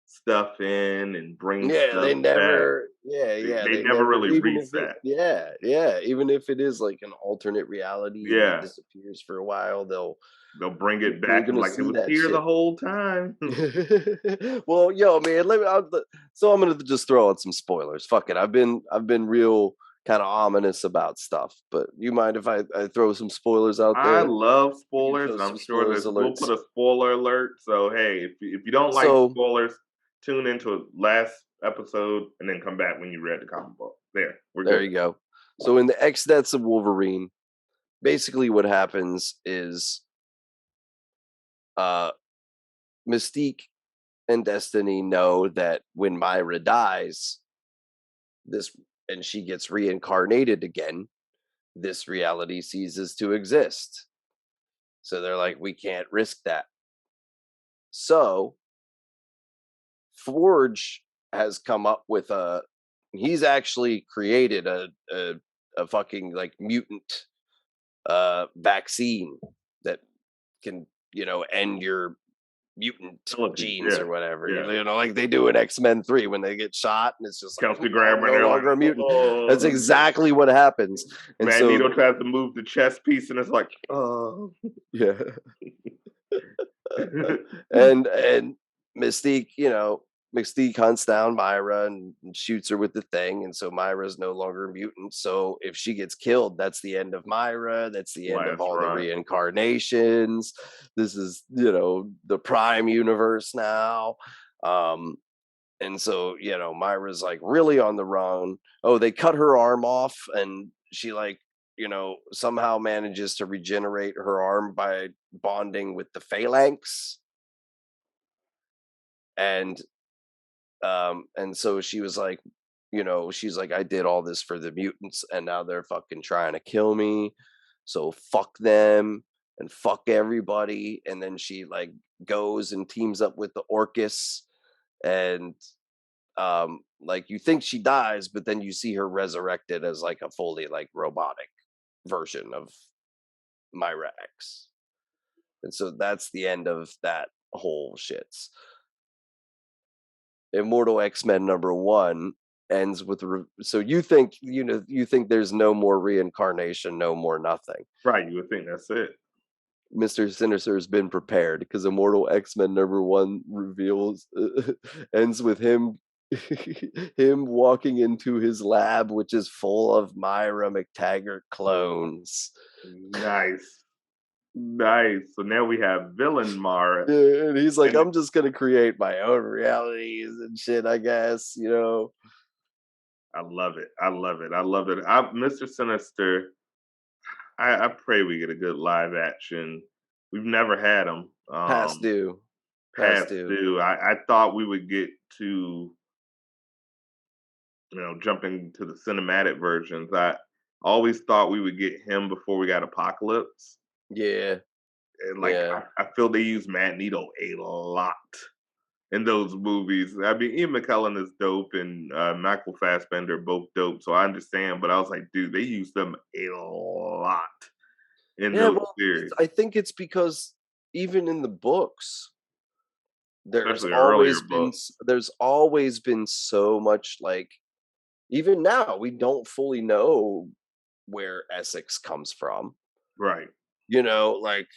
stuff in and bring stuff they never back. They never really reset. Even if it is like an alternate reality that disappears for a while, they'll bring it back and like it was here the whole time. Well, man, so I'm gonna just throw out some spoilers. Fuck it, I've been real kind of ominous about stuff, but you mind if I throw some spoilers out there? I love spoilers, and I'm sure we'll put a spoiler alert. So hey, if you don't like spoilers, tune into last episode and then come back when you read the comic book. There you go. So in the X Deaths of Wolverine, basically what happens is Mystique and Destiny know that when Myra dies, and she gets reincarnated again, this reality ceases to exist. So they're like, we can't risk that. So Forge has come up with he's actually created a fucking like mutant vaccine that can, end your mutant genes or whatever. Yeah. Like they do in X-Men 3 when they get shot and it's just like, Kelsey Grammer, no longer a mutant. Oh. That's exactly what happens. And Magneto tries to move the chess piece and it's like, oh. Yeah. and Mystique, Mystique hunts down Myra and shoots her with the thing, and so Myra's no longer a mutant. So if she gets killed, that's the end of Myra. That's the end of all the reincarnations. This is, the Prime universe now. And so, Myra's like really on the run. Oh, they cut her arm off, and she somehow manages to regenerate her arm by bonding with the phalanx. And so she was like, she's like, I did all this for the mutants and now they're fucking trying to kill me. So fuck them and fuck everybody. And then she like goes and teams up with the Orcus and like you think she dies, but then you see her resurrected as like a fully like robotic version of Myra X. And so that's the end of that whole shits. Immortal X-Men #1 ends with so you think there's no more reincarnation, no more nothing. Right, you would think that's it. Mr. Sinister has been prepared because Immortal X-Men #1 reveals ends with him walking into his lab, which is full of Myra McTaggart clones. Nice. So now we have villain Mara. Yeah, and he's like, I'm just gonna create my own realities and shit, I guess, I love it. Mr. Sinister, I pray we get a good live action. We've never had them. Past due. I thought we would get to, jumping to the cinematic versions. I always thought we would get him before we got Apocalypse. Yeah. And I feel they use Magneto a lot in those movies. I mean, Ian McKellen is dope and Michael Fassbender are both dope, so I understand. But I was like, dude, they use them a lot in those series. I think it's because even in the books, there's always been so much like, even now we don't fully know where Essex comes from. Right. Like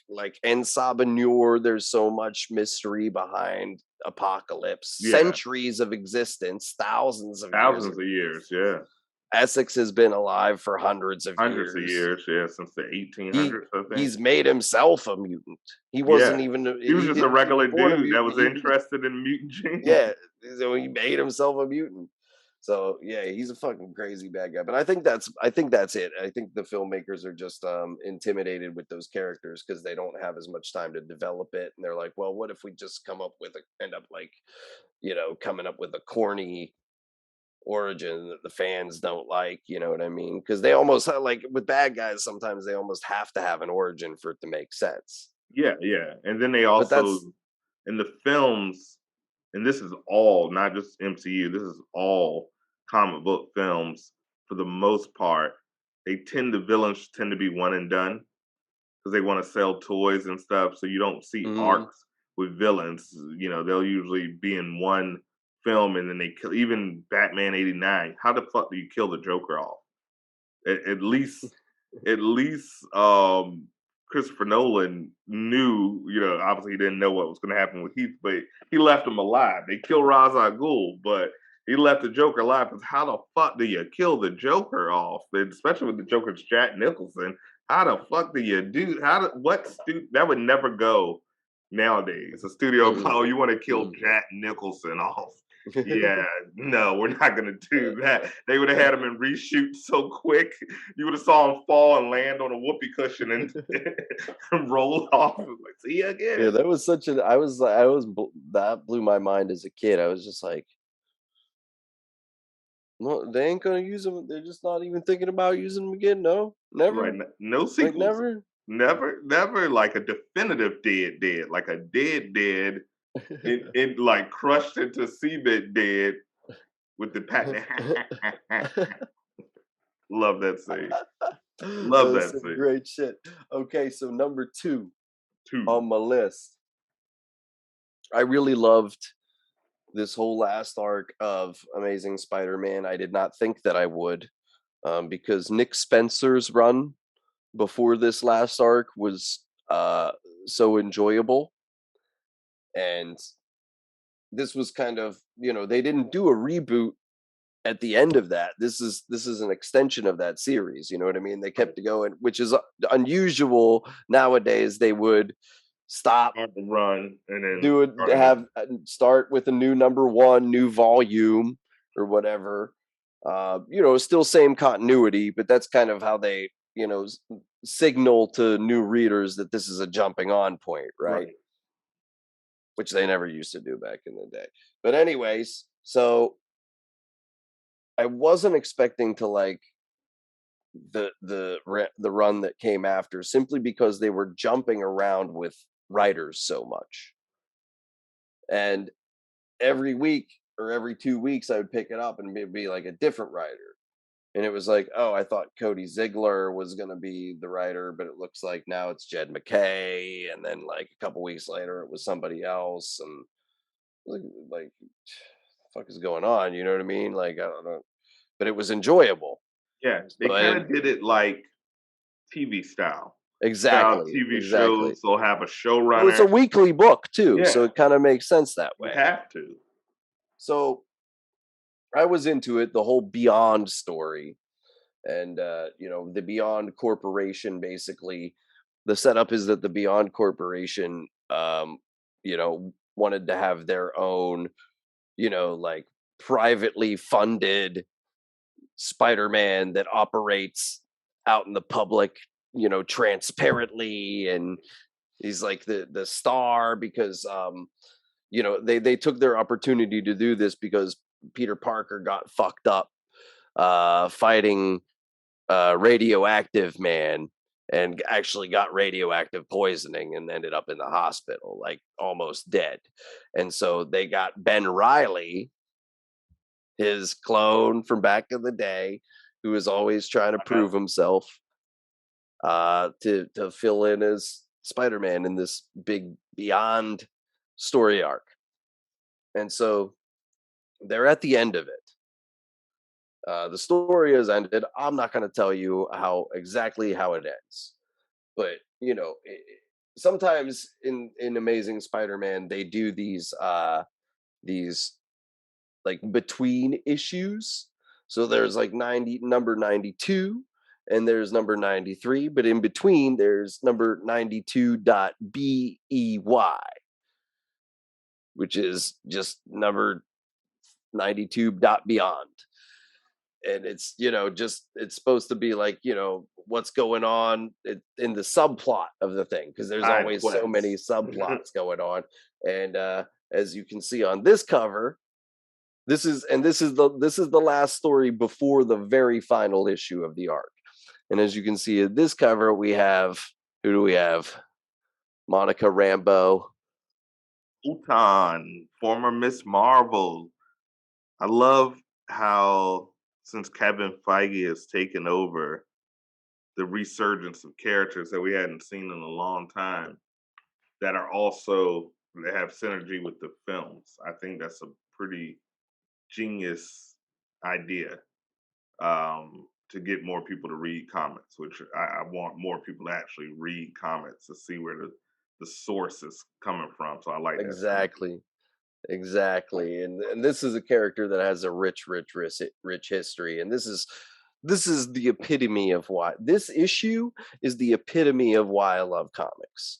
En Sabanur, there's so much mystery behind Apocalypse. Yeah. Centuries of existence, thousands of years, yeah. Essex has been alive for hundreds of years, yeah, since the 1800s, I think. He's made himself a mutant. He wasn't even... He was just a regular dude that was interested in mutant genes. Yeah, so he made himself a mutant. So yeah, he's a fucking crazy bad guy. But I think that's it. I think the filmmakers are just intimidated with those characters because they don't have as much time to develop it. And they're like, well, what if we just coming up with a corny origin that the fans don't like, you know what I mean? Because they almost like with bad guys, sometimes they almost have to have an origin for it to make sense. Yeah. And then they also in the films, and this is all not just MCU, this is all comic book films for the most part, villains tend to be one and done because they want to sell toys and stuff. So you don't see arcs with villains. They'll usually be in one film and then they kill. Even Batman '89. How the fuck do you kill the Joker off? At least Christopher Nolan knew. Obviously he didn't know what was going to happen with Heath, but he left him alive. They killed Ra's al Ghul, but he left the Joker alive. Because how the fuck do you kill the Joker off? Especially with the Joker's Jack Nicholson. How the fuck do you do? That would never go nowadays. A studio, you want to kill Jack Nicholson off? Yeah, no, we're not gonna do that. They would have had him in reshoot so quick. You would have saw him fall and land on a whoopee cushion and roll off. Like, see you Yeah, again. that was such an. That blew my mind as a kid. I was just like, no, they ain't gonna use them. They're just not even thinking about using them again. No, Right. never, No like sequels. never. Never like a definitive dead, like a dead. It like crushed into cement dead with the patent. Love that scene. Love That's that some scene. great shit. Okay, so number 2 Two. on my list. I really loved this whole last arc of Amazing Spider-Man. I did not think that I would, because Nick Spencer's run before this last arc was so enjoyable, and this was kind of, they didn't do a reboot at the end of that. This is an extension of that series. You know what I mean? They kept it going, which is unusual nowadays. They would stop, Start the run and then do it, start with a new number one, new volume or whatever. Still same continuity, but that's kind of how they, signal to new readers that this is a jumping on point, right? Which they never used to do back in the day. But anyways, so I wasn't expecting to like the run that came after, simply because they were jumping around with writers so much. And every week or every 2 weeks I would pick it up and it'd be like a different writer. And it was like, oh, I thought Cody Ziegler was going to be the writer, but it looks like now it's Jed McKay. And then like a couple weeks later, it was somebody else. And like, the fuck is going on? You know what I mean? Like, I don't know. But it was enjoyable. Yeah, they kind of did it like TV style. Exactly. TV shows, they'll have a showrunner. Well, it's a weekly book too, so Yeah. it kind of makes sense that way. You have to. So I was into it, the whole Beyond story. And the Beyond Corporation, basically, the setup is that the Beyond Corporation wanted to have their own, like privately funded Spider-Man that operates out in the public, transparently, and he's like the star because they took their opportunity to do this because Peter Parker got fucked up fighting Radioactive Man, and actually got radioactive poisoning and ended up in the hospital, like almost dead. And so they got Ben Reilly, his clone from back in the day, who was always trying to prove himself, to fill in as Spider-Man in this big Beyond story arc. And so they're at the end of it. The story has ended. I'm not going to tell you exactly how it ends, but sometimes in Amazing Spider-Man they do these like between issues. So there's like number 92 and there's number 93, but in between there's number 92.BEY, which is just number 92.beyond. And it's it's supposed to be like what's going on in the subplot of the thing, because there's always so many subplots going on. And as you can see on this cover, this is the last story before the very final issue of the arc. And as you can see in this cover, we have, who do we have? Monica Rambeau, Utan, former Miss Marvel. I love how, since Kevin Feige has taken over, the resurgence of characters that we hadn't seen in a long time that are also, that have synergy with the films. I think that's a pretty genius idea, to get more people to read comics, which I want more people to actually read comics to see where the source is coming from. So I like that. Exactly. And this is a character that has a rich history. And this is the epitome of why this issue is the epitome of why I love comics.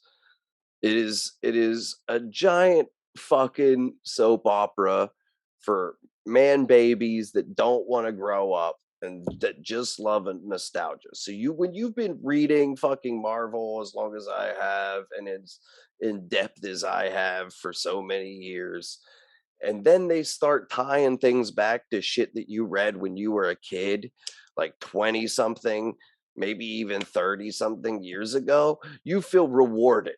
It is a giant fucking soap opera for man babies that don't want to grow up and that just love nostalgia. So when you've been reading fucking Marvel as long as I have and as in depth as I have for so many years, and then they start tying things back to shit that you read when you were a kid, like 20 something, maybe even 30 something years ago, you feel rewarded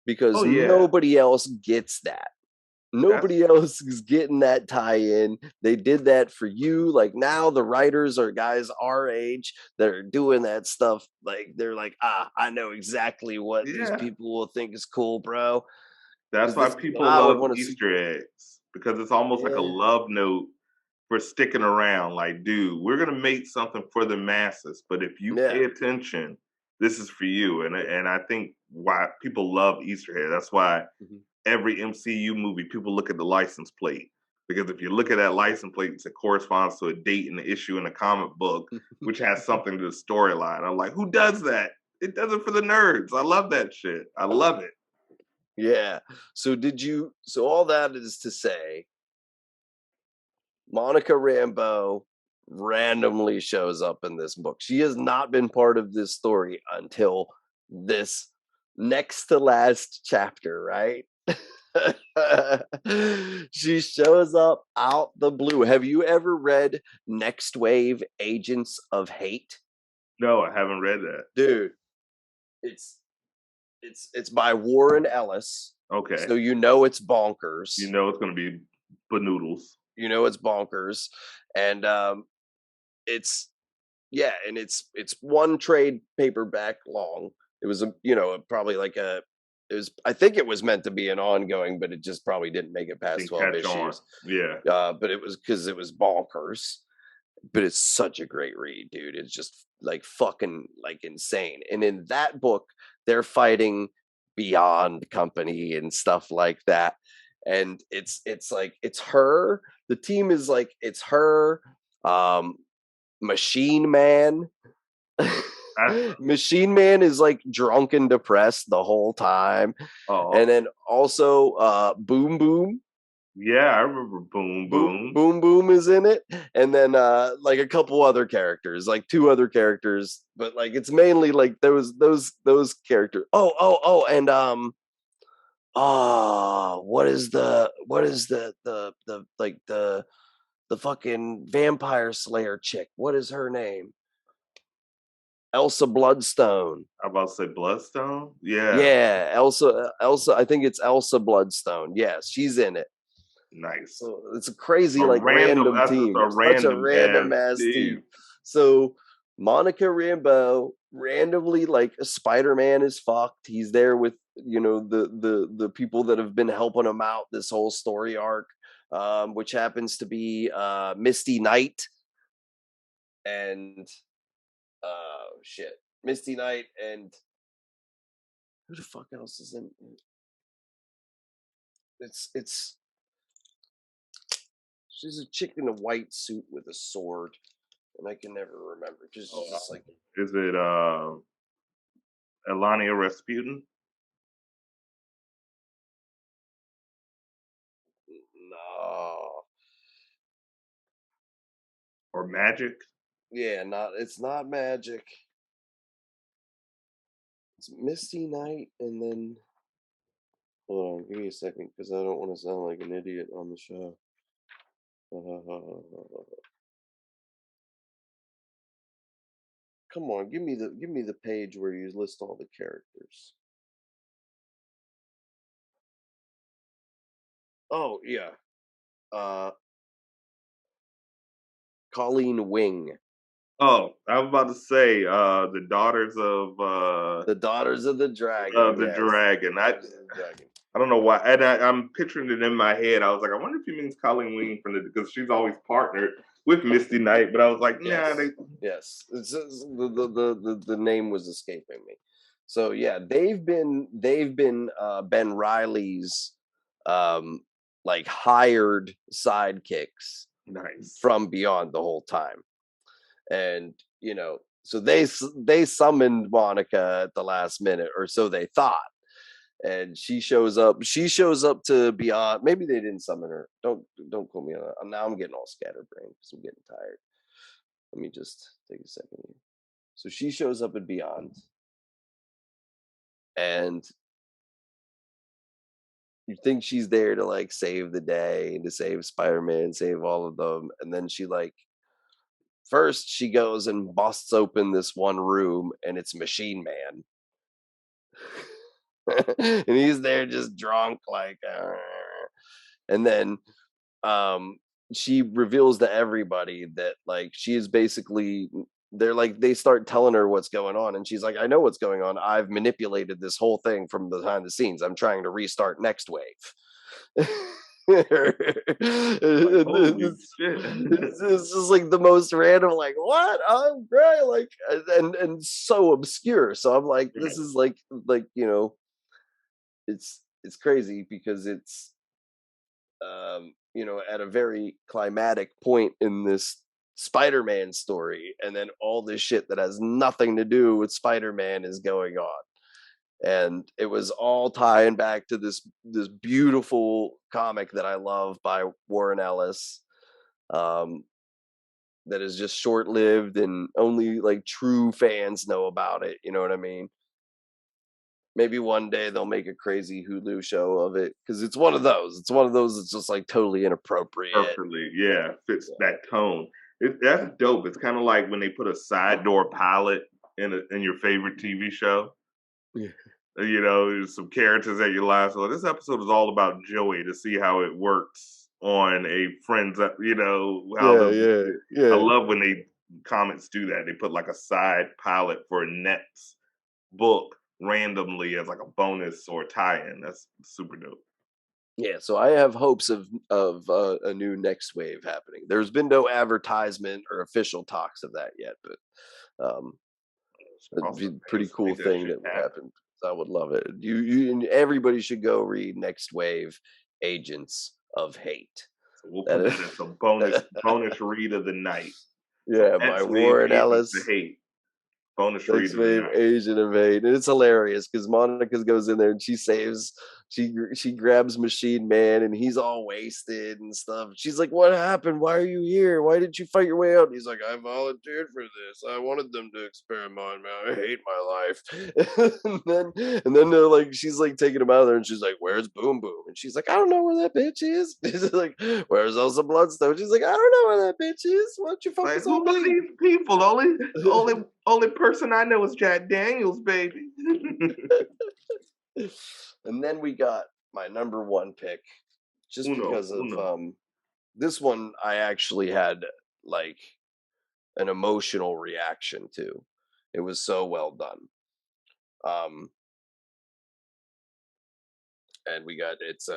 because nobody else gets that. Nobody else is getting that tie-in. They did that for you. Like now the writers are guys our age that are doing that stuff. Like they're like, I know exactly what these people will think is cool, bro. That's why people love Easter eggs, because it's almost like a love note for sticking around. Like, dude, we're gonna make something for the masses, but if you pay attention, this is for you. And I think why people love Easter eggs. That's why every MCU movie, people look at the license plate, because if you look at that license plate, it corresponds to a date in the issue in a comic book, which has something to the storyline. I'm like, who does that? It does it for the nerds. I love that shit. I love it. Yeah. So all that is to say, Monica Rambeau randomly shows up in this book. She has not been part of this story until this next to last chapter, right? She shows up out the blue. Have you ever read Next Wave Agents of Hate? No, I haven't read that. Dude, it's by Warren Ellis. Okay. So you know it's bonkers. You know it's going to be banoodles. You know it's bonkers. And it's one trade paperback long. It was I think it was meant to be an ongoing, but it just probably didn't make it past 12 issues. Yeah. But it was because it was bonkers. But it's such a great read, dude. It's just like fucking like insane. And in that book, they're fighting Beyond Company and stuff like that. And it's like it's her. The team is like it's her, Machine Man. Machine Man is like drunk and depressed the whole time. And then also Boom Boom. Yeah, I remember Boom Boom. Boom Boom is in it. And then like a couple other characters, like two other characters, but like it's mainly like those characters. And what is the fucking vampire slayer chick? What is her name? Elsa Bloodstone. I'm about to say Bloodstone? Yeah. Yeah, Elsa, I think it's Elsa Bloodstone. Yes, she's in it. Nice. So it's a crazy, random team. Such a random ass team. So Monica Rambeau randomly, like Spider-Man is fucked. He's there with, the people that have been helping him out this whole story arc, which happens to be Misty Knight and Misty Knight and who the fuck else is in it? It's she's a chick in a white suit with a sword, and I can never remember. Just like, is it Elania Rasputin? No. Or Magic? Yeah, it's not Magic. It's Misty Knight, and then hold on, give me a second, because I don't want to sound like an idiot on the show. Come on, give me the page where you list all the characters. Oh yeah, Colleen Wing. Oh, I was about to say the Daughters of the Dragon. Dragon. I don't know why, and I'm picturing it in my head. I was like, I wonder if he means Colleen Wing because she's always partnered with Misty Knight. But I was like, yes. The name was escaping me. So yeah, they've been Ben Reilly's like hired sidekicks, nice, from Beyond the whole time. And so they summoned Monica at the last minute, or so they thought. and she shows up. She shows up to Beyond. Maybe they didn't summon her. Don't quote me on that. Now I'm getting all scatterbrained because I'm getting tired. Let me just take a second here. So she shows up at Beyond, and you think she's there to like save the day, to save Spider-Man, save all of them, and then she like first she goes and busts open this one room, and it's Machine Man. And he's there just drunk like and then she reveals to everybody that like she is basically they start telling her what's going on, and she's like, I know what's going on. I've manipulated this whole thing from behind the scenes. I'm trying to restart Next Wave. It's just like the most random, like, what? I'm great, like, and so obscure. So I'm like, this is like you know, it's crazy because it's you know, at a very climatic point in this Spider-Man story, and then all this shit that has nothing to do with Spider-Man is going on. And it was all tying back to this beautiful comic that I love by Warren Ellis, that is just short-lived and only like true fans know about it. You know what I mean? Maybe one day they'll make a crazy Hulu show of it because it's one of those. It's one of those that's just like totally inappropriate. Perfectly, yeah, fits that tone. That's dope. It's kind of like when they put a side door pilot in your favorite TV show. Yeah. You know, there's some characters that you like. So this episode is all about Joey, to see how it works on a friend's. You know, how I love when they comics do that. They put like a side pilot for a next book randomly as like a bonus or tie-in. That's super dope. Yeah, so I have hopes of a new Next Wave happening. There's been no advertisement or official talks of that yet, but it'd be a pretty cool thing that would happen. I would love it. You and everybody should go read Next Wave, Agents of Hate. So we'll put that as a bonus read of the night. Yeah, so by Warren Ellis. Hate. Bonus Next Wave, Agent of Hate. And it's hilarious because Monica goes in there and she grabs Machine Man, and he's all wasted and stuff. She's like, what happened? Why are you here? Why didn't you fight your way out? And he's like, I volunteered for this. I wanted them to experiment on me. I hate my life. and then they're like, she's like taking him out of there, and she's like, where's Boom Boom? And she's like, I don't know where that bitch is. He's like, where's Elsa Bloodstone? She's like, I don't know where that bitch is. Why don't you focus on me? These people? Only person I know is Jack Daniels, baby. And then we got my number one pick, just because of this one. I actually had like an emotional reaction to. It was so well done. And we got it's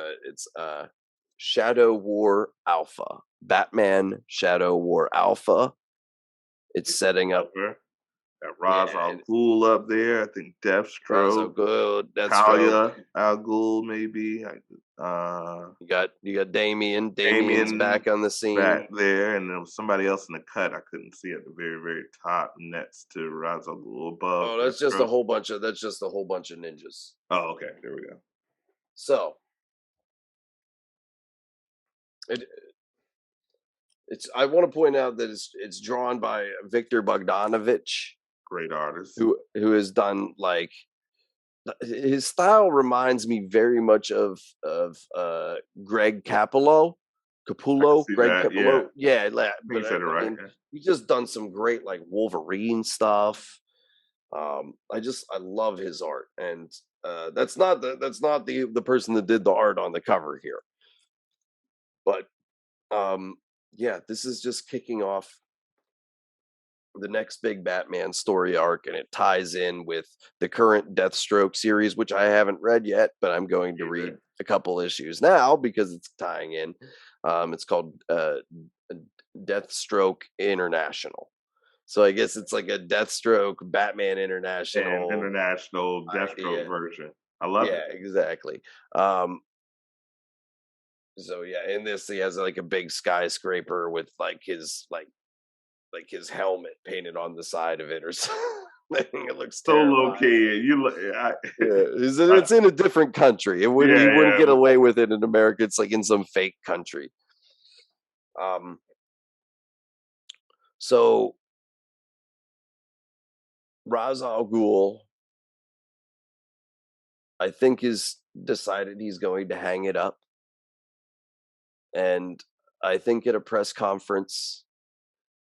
Shadow War Alpha, Batman Shadow War Alpha. It's setting up. Got Ra's al Ghul up there. I think Deathstroke. Talia al Ghul, maybe. You got Damien. Damien's back on the scene. Back there, and there was somebody else in the cut I couldn't see at the very, very top next to Ra's al Ghul above. Oh, that's just a whole bunch of ninjas. Oh, okay. There we go. So I want to point out that it's drawn by Victor Bogdanovich. Great artist who has done like his style reminds me very much of Greg Capullo. Greg Capullo. Yeah, but he's just done some great like Wolverine stuff. I love his art, and that's not the person that did the art on the cover here. But yeah, this is just kicking off the next big Batman story arc, and it ties in with the current Deathstroke series, which I haven't read yet, but I'm going to read a couple issues now because it's tying in. It's called Deathstroke International. So I guess it's like a Deathstroke Batman International Deathstroke version. I love it. Yeah, exactly. So yeah, in this he has like a big skyscraper with like his his helmet painted on the side of it or something. It looks so terrifying. low key. It's in a different country. He wouldn't get away with it in America. It's like in some fake country. So Ra's al Ghul, I think, is decided he's going to hang it up. And I think at a press conference,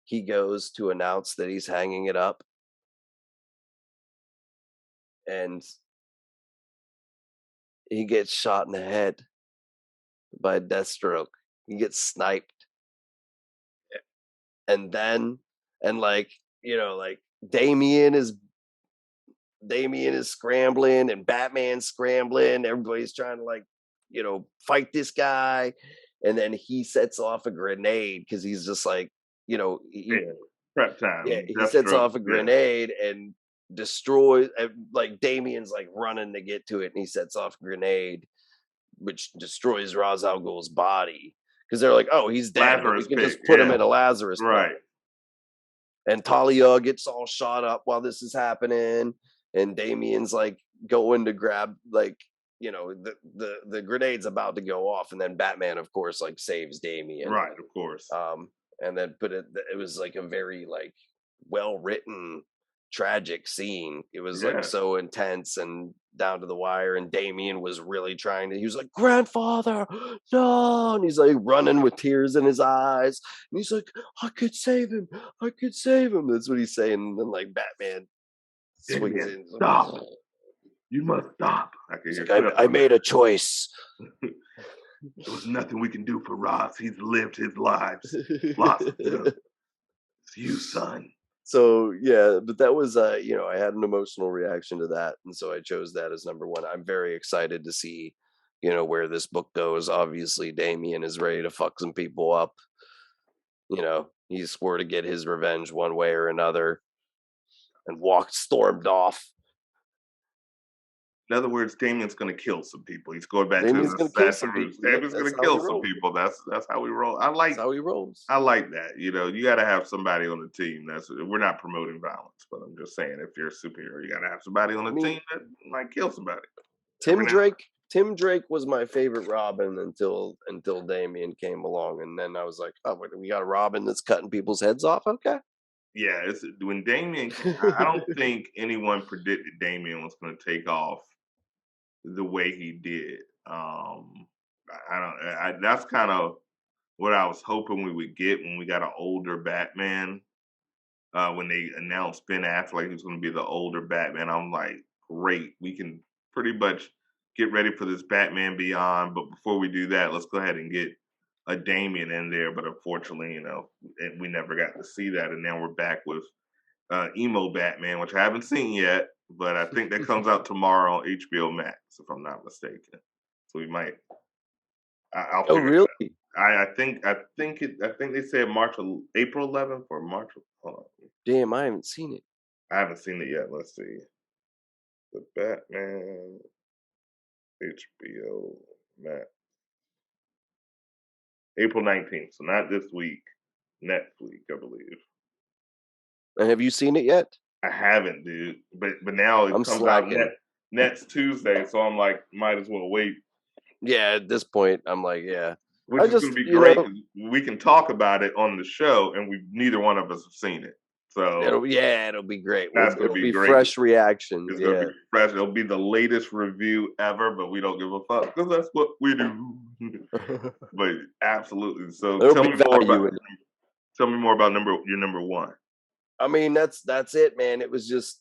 he goes to announce that he's hanging it up. And he gets shot in the head by a Deathstroke. He gets sniped. And like Damian is scrambling and Batman's scrambling. Everybody's trying to fight this guy. And then he sets off a grenade because he's just like, prep time. Yeah, he sets off a grenade and destroys, like Damian's like running to get to it, and he sets off a grenade, which destroys Ra's al Ghul's body. Because they're like, oh, he's dead. We can just put him in a Lazarus pit. And Talia gets all shot up while this is happening. And Damian's like going to grab the grenade's about to go off, and then Batman, of course, like saves Damian. Right, of course. And then it was like a very like well written, tragic scene. It was like so intense and down to the wire. And Damian was really he was like, "Grandfather, no!" And he's like running with tears in his eyes. And he's like, "I could save him. I could save him." That's what he's saying. And then like Batman swings in. Stop! You must stop. I made a choice. There was nothing we can do for Ross. He's lived his lives. Lots of them. It's you, son. So yeah, but that was I had an emotional reaction to that, and so I chose that as number one. I'm very excited to see, where this book goes. Obviously, Damian is ready to fuck some people up. He swore to get his revenge one way or another, and stormed off. In other words, Damian's going to kill some people. He's going back to his assassin roots. Damian's going to kill some people. That's how we roll. That's how he rolls. I like that. You got to have somebody on the team. We're not promoting violence, but I'm just saying, if you're a superhero, you got to have somebody on the team that might kill somebody. Tim Drake was my favorite Robin until Damian came along, and then I was like, oh, we got a Robin that's cutting people's heads off. Okay. Yeah, when Damian. I don't think anyone predicted Damian was going to take off the way he did. That's kind of what I was hoping we would get when we got an older Batman. When they announced Ben Affleck was going to be the older Batman, I'm like, great, we can pretty much get ready for this Batman Beyond. But before we do that, let's go ahead and get a Damian in there. But unfortunately, we never got to see that, and now we're back with emo Batman, which I haven't seen yet. But I think that comes out tomorrow on HBO Max, if I'm not mistaken. So we might. I'll really? I think they said April 11th or March. Hold on. Damn, I haven't seen it. I haven't seen it yet. Let's see. The Batman HBO Max. April 19th. So not this week. Next week, I believe. And have you seen it yet? I haven't, dude. But now it comes out next Tuesday, so I'm like, might as well wait. Yeah, at this point, I'm like, yeah. Which is going to be great. We can talk about it on the show, and neither one of us have seen it. So it'll be great. That's going to be great. Fresh reactions. It's going to be fresh. It'll be the latest review ever, but we don't give a fuck because that's what we do. But absolutely. So tell me more about your number one. I mean, that's it, man. It was just,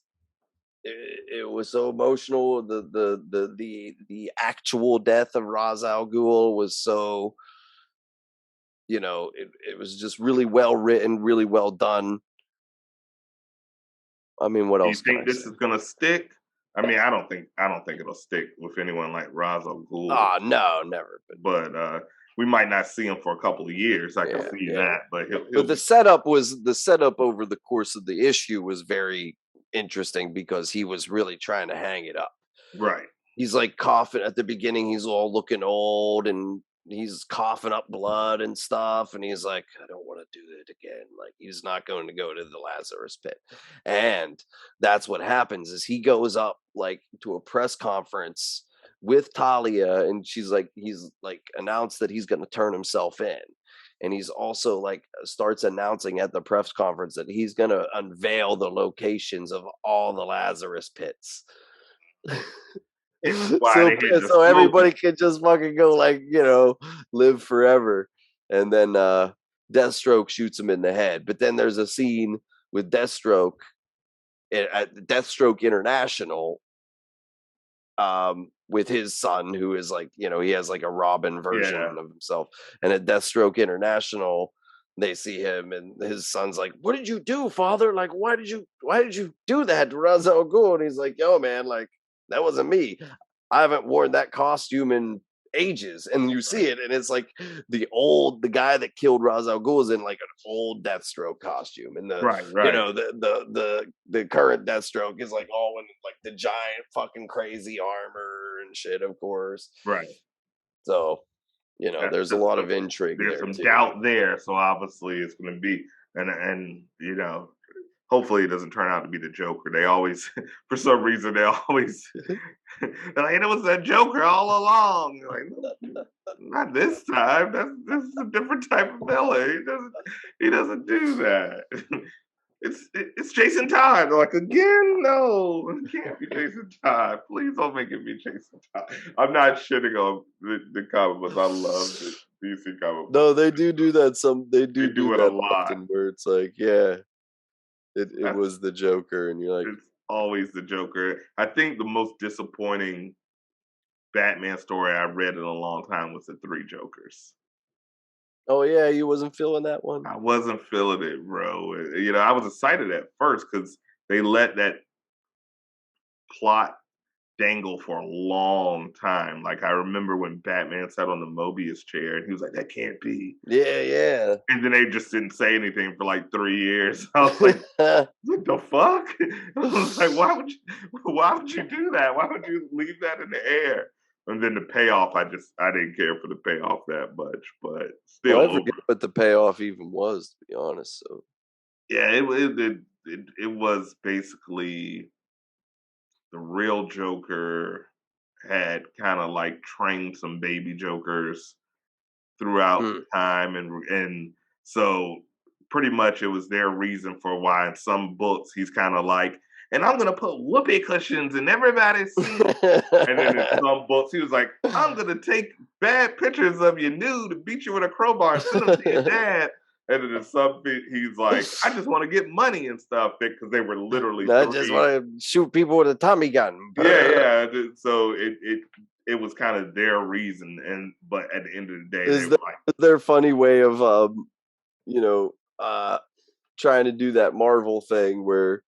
it was so emotional. The actual death of Ra's al Ghul was so, it was just really well written, really well done. I mean, what else? Do you think this is gonna stick? I mean, I don't think it'll stick with anyone like Ra's al Ghul. Oh no, never. But we might not see him for a couple of years. I can see that, but the setup over the course of the issue was very interesting because he was really trying to hang it up. Right. He's like coughing at the beginning. He's all looking old and he's coughing up blood and stuff. And he's like, I don't want want to do it again. Like, he's not going to go to the Lazarus pit. And that's what happens is he goes up like to a press conference with Talia, and he's like announced that he's going to turn himself in. And he's also like starts announcing at the press conference that he's going to unveil the locations of all the Lazarus pits. So everybody can just fucking go, like, live forever. And then Deathstroke shoots him in the head. But then there's a scene with Deathstroke at Deathstroke International with his son, who is like, he has like a Robin version of himself. And at Deathstroke International, they see him, and his son's like, "What did you do, father? Like, why did you do that to Ra's al Ghul?" And he's like, "Yo, man, like, that wasn't me. I haven't worn that costume in ages." And you see it, and it's like the guy that killed Ra's al Ghul is in like an old Deathstroke costume, and the the current Deathstroke is like all in like the giant fucking crazy armor and shit, of course. Right. So, there's a lot of intrigue. There's some doubt there, so obviously it's going to be, and hopefully it doesn't turn out to be the Joker. They always, for some reason, they're like, it was that Joker all along. Like, not this time. This is a different type of villain. He doesn't do that. It's Jason Todd. They're like, again, no, it can't be Jason Todd. Please don't make it be Jason Todd. I'm not shitting on the comic books. I love the DC comic books. No, they do that. They do it that a lot. Where it's like, it was the Joker, and you're like, it's always the Joker. I think the most disappointing Batman story I read in a long time was the Three Jokers. Oh yeah, you wasn't feeling that one? I wasn't feeling it, bro. I was excited at first because they let that plot dangle for a long time. Like, I remember when Batman sat on the Mobius chair and he was like, "That can't be." Yeah. And then they just didn't say anything for like 3 years. I was like, what the fuck? I was like, why would you do that? Why would you leave that in the air? And then the payoff, I didn't care for the payoff that much, but still. I forget what the payoff even was, to be honest. So yeah, it was basically the real Joker had kind of like trained some baby Jokers throughout the time, and so pretty much it was their reason for why in some books he's kind of like, and I'm gonna put whoopee cushions in everybody's seat. And then in some books he was like, I'm gonna take bad pictures of you nude and beat you with a crowbar and send them to your dad. And then in some he's like, I just want to get money and stuff, because they were literally. I just want to shoot people with a Tommy gun. Yeah. So it was kind of their reason, but at the end of the day, is their funny way of trying to do that Marvel thing where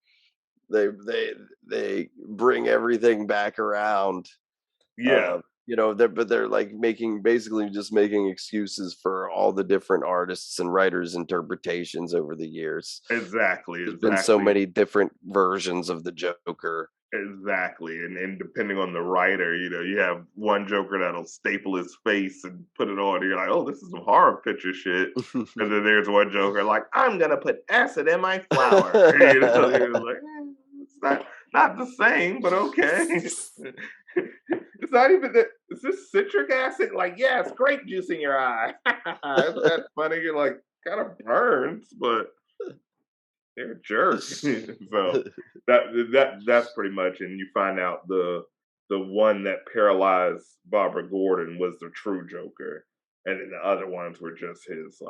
they bring everything back around. They're like making excuses for all the different artists and writers' interpretations over the years. Exactly. There's been so many different versions of the Joker. Exactly. And depending on the writer, you have one Joker that'll staple his face and put it on. And you're like, oh, this is some horror picture shit. And then there's one Joker like, I'm going to put acid in my flour. You're like, it's not the same, but okay. It's not even that. Is this citric acid? Like, yeah, it's grape juice in your eye. Isn't that funny? You're like, kind of burns, but they're jerks. So that's pretty much. And you find out the one that paralyzed Barbara Gordon was the true Joker, and then the other ones were just his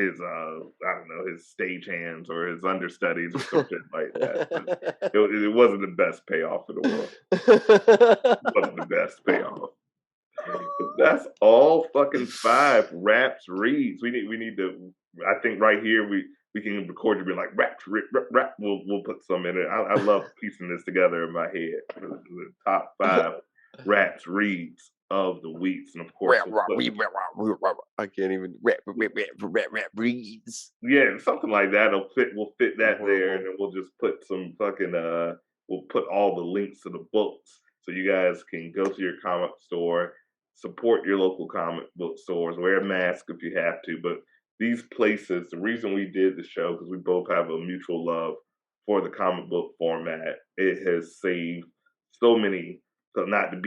I don't know, his stagehands or his understudies or something like that. It wasn't the best payoff in the world. It wasn't the best payoff. That's all fucking 5 raps reads. We need to. I think right here we can record you be like rap. We'll put some in it. I love piecing this together in my head. The top 5 raps reads of the weeks, and of course I can't even rap reads. Yeah, something like that. We'll fit that there, and then we'll just put some fucking we'll put all the links to the books so you guys can go to your comic store, support your local comic book stores, wear a mask if you have to. But these places, the reason we did the show, because we both have a mutual love for the comic book format, it has saved so many, so not to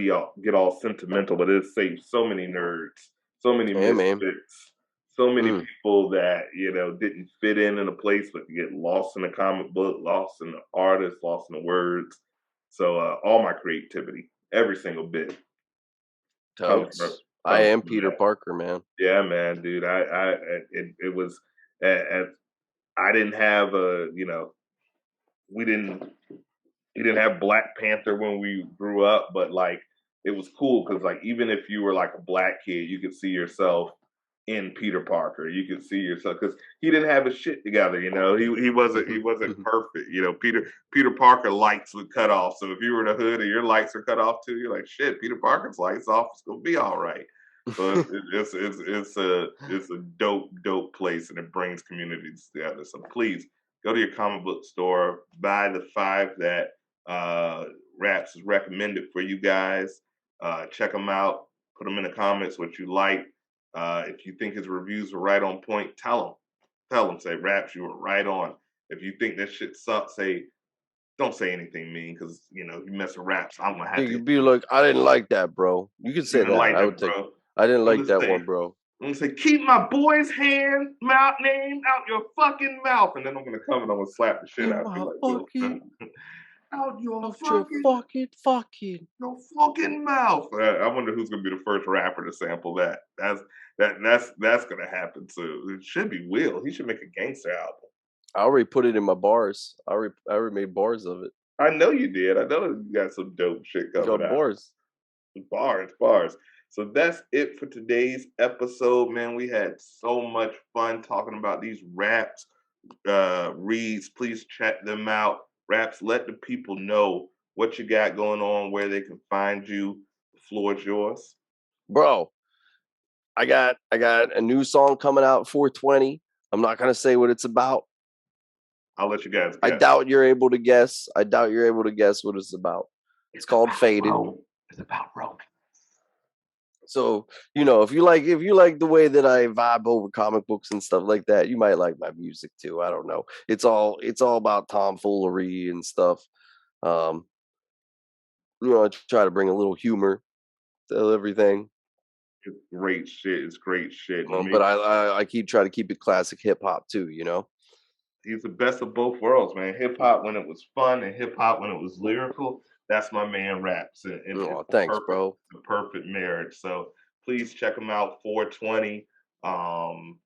get all sentimental, but it has saved so many nerds, so many misfits, so many people that, didn't fit in a place, but get lost in a comic book, lost in the artist, lost in the words. So all my creativity, every single bit, comes from I am from Peter that. Parker, man. Yeah, man, dude. It was, I didn't have we didn't have Black Panther when we grew up, but like it was cool because like even if you were like a black kid, you could see yourself in Peter Parker. You could see yourself because he didn't have his shit together. He wasn't perfect. Peter Parker lights would cut off. So if you were in the hood and your lights are cut off too, you're like, shit, Peter Parker's lights off. It's gonna be all right. So it's a dope place, and it brings communities together. So please go to your comic book store, buy the 5 that Raps has recommended for you guys. Check them out. Put them in the comments what you like. If you think his reviews were right on point, tell him. Say, Raps, you were right on. If you think this shit sucks, don't say anything mean, because you mess with Raps, I'm gonna have to. You could be like, I didn't like that, bro. You could say that. Like I would take. I didn't like that one, bro. I'm gonna say, keep my boy's name out your fucking mouth, and then I'm gonna come and I'm gonna slap the shit out you. Like, out your fucking mouth. I wonder who's gonna be the first rapper to sample that. That's gonna happen soon. It should be Will. He should make a gangster album. I already put it in my bars. I already made bars of it. I know you did. I know you got some dope shit coming out. Bars. So that's it for today's episode, man. We had so much fun talking about these Raps reads. Please check them out. Raps, let the people know what you got going on, where they can find you. The floor is yours. Bro, I got a new song coming out, 420. I'm not going to say what it's about. I'll let you guys guess. I doubt you're able to guess. what it's about. It's called Faded. It's about romance. So, if you like the way that I vibe over comic books and stuff like that, you might like my music too. I don't know. It's all about tomfoolery and stuff. I try to bring a little humor to everything. It's great shit. But I try to keep it classic hip hop too, He's the best of both worlds, man. Hip hop when it was fun and hip hop when it was lyrical. That's my man Raps. And thanks, bro. The perfect marriage. So please check him out. 420.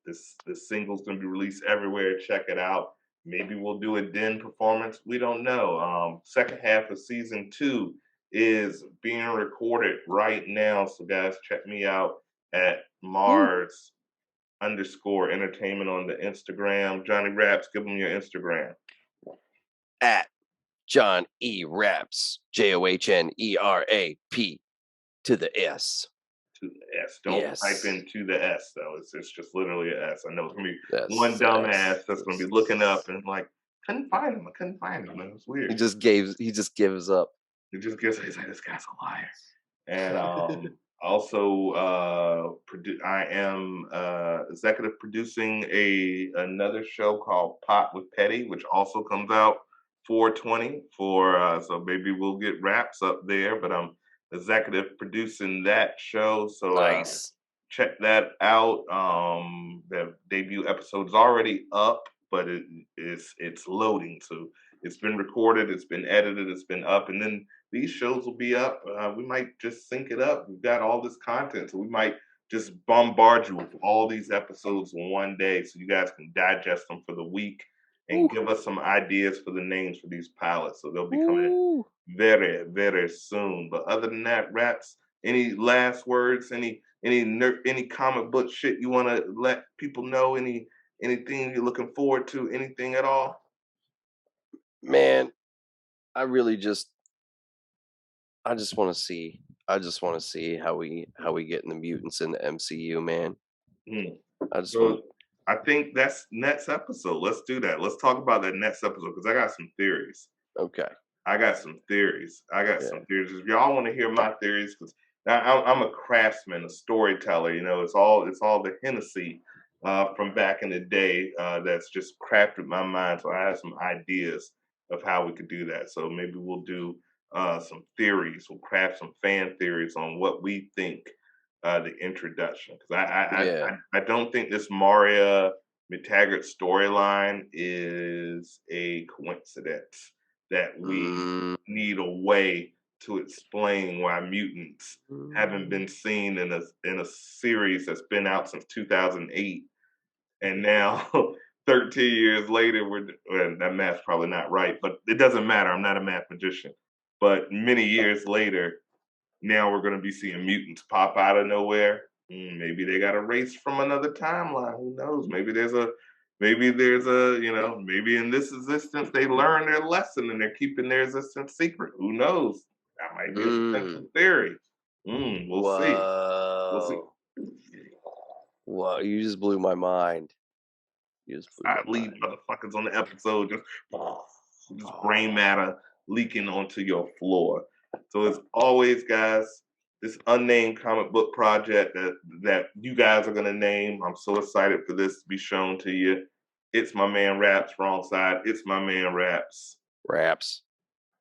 This single's gonna be released everywhere. Check it out. Maybe we'll do a D.E.N performance. We don't know. Second half of season 2 is being recorded right now. So guys, check me out at Marz _entertainment on the Instagram. Johnny Raps, give them your Instagram. At John E. Raps, JOHNERAP to the S. To the S. Don't type in to the S though. It's just literally an S. I know it's gonna be one dumbass that's gonna be looking up and like, couldn't find him. Man. It's weird. He just gives up. He just gives. He's like, this guy's a liar. And also, I am executive producing another show called Pot with Petty, which also comes out 420 so maybe we'll get Raps up there, but I'm executive producing that show. So nice. Check that out. The debut episode's already up, but it's loading. So it's been recorded, it's been edited, it's been up, and then these shows will be up. We might just sync it up. We've got all this content, so we might just bombard you with all these episodes in one day so you guys can digest them for the week and give us some ideas for the names for these pilots. So they'll be coming very, very soon. But other than that, Raps, any last words, any comic book shit you want to let people know, anything you're looking forward to, anything at all? Man, I just want to see how we get in the mutants in the MCU, man. I think that's next episode. Let's do that. Let's talk about that next episode because I got some theories. Okay. I got some theories. If y'all want to hear my theories, because I'm a craftsman, a storyteller. You know, it's all the Hennessy from back in the day that's just crafted my mind. So I have some ideas of how we could do that. So maybe we'll do some theories. We'll craft some fan theories on what we think the introduction. Because I don't think this Maria McTaggart storyline is a coincidence that we need a way to explain why mutants haven't been seen in a series that's been out since 2008, and now 13 years later, well, that math's probably not right, but it doesn't matter. I'm not a math magician, but many years later, now we're going to be seeing mutants pop out of nowhere. Maybe they got erased from another timeline. Who knows? Maybe there's a, you know, maybe in this existence they learned their lesson and they're keeping their existence secret. Who knows? That might be a potential theory. We'll see. We'll see. Whoa, you just blew my mind. I leave motherfuckers on the episode, just brain matter leaking onto your floor. So as always, guys, this unnamed comic book project that you guys are gonna name. I'm so excited for this to be shown to you. It's my man Raps, wrong side. It's my man Raps.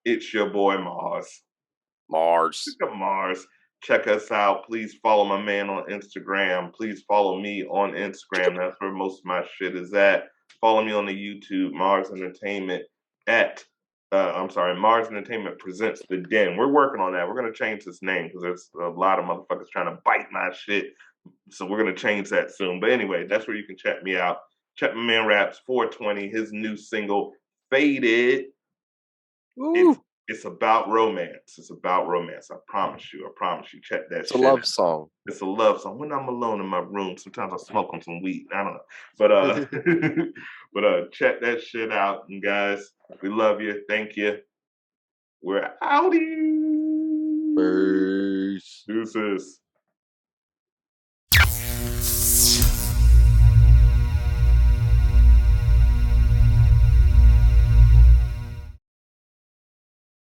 It's your boy Marz. Marz. Check us out. Please follow my man on Instagram. Please follow me on Instagram. That's where most of my shit is at. Follow me on the YouTube, Marz Entertainment Marz Entertainment presents the Den. We're working on that. We're going to change this name because there's a lot of motherfuckers trying to bite my shit. So we're going to change that soon. But anyway, that's where you can check me out. Check my man Raps 420, his new single, Faded. It's about romance. It's about romance. I promise you. Check that shit. It's a love song. It's a love song. When I'm alone in my room, sometimes I smoke on some weed. I don't know. But check that shit out. And guys, we love you. Thank you. We're outie. Peace. Deuces.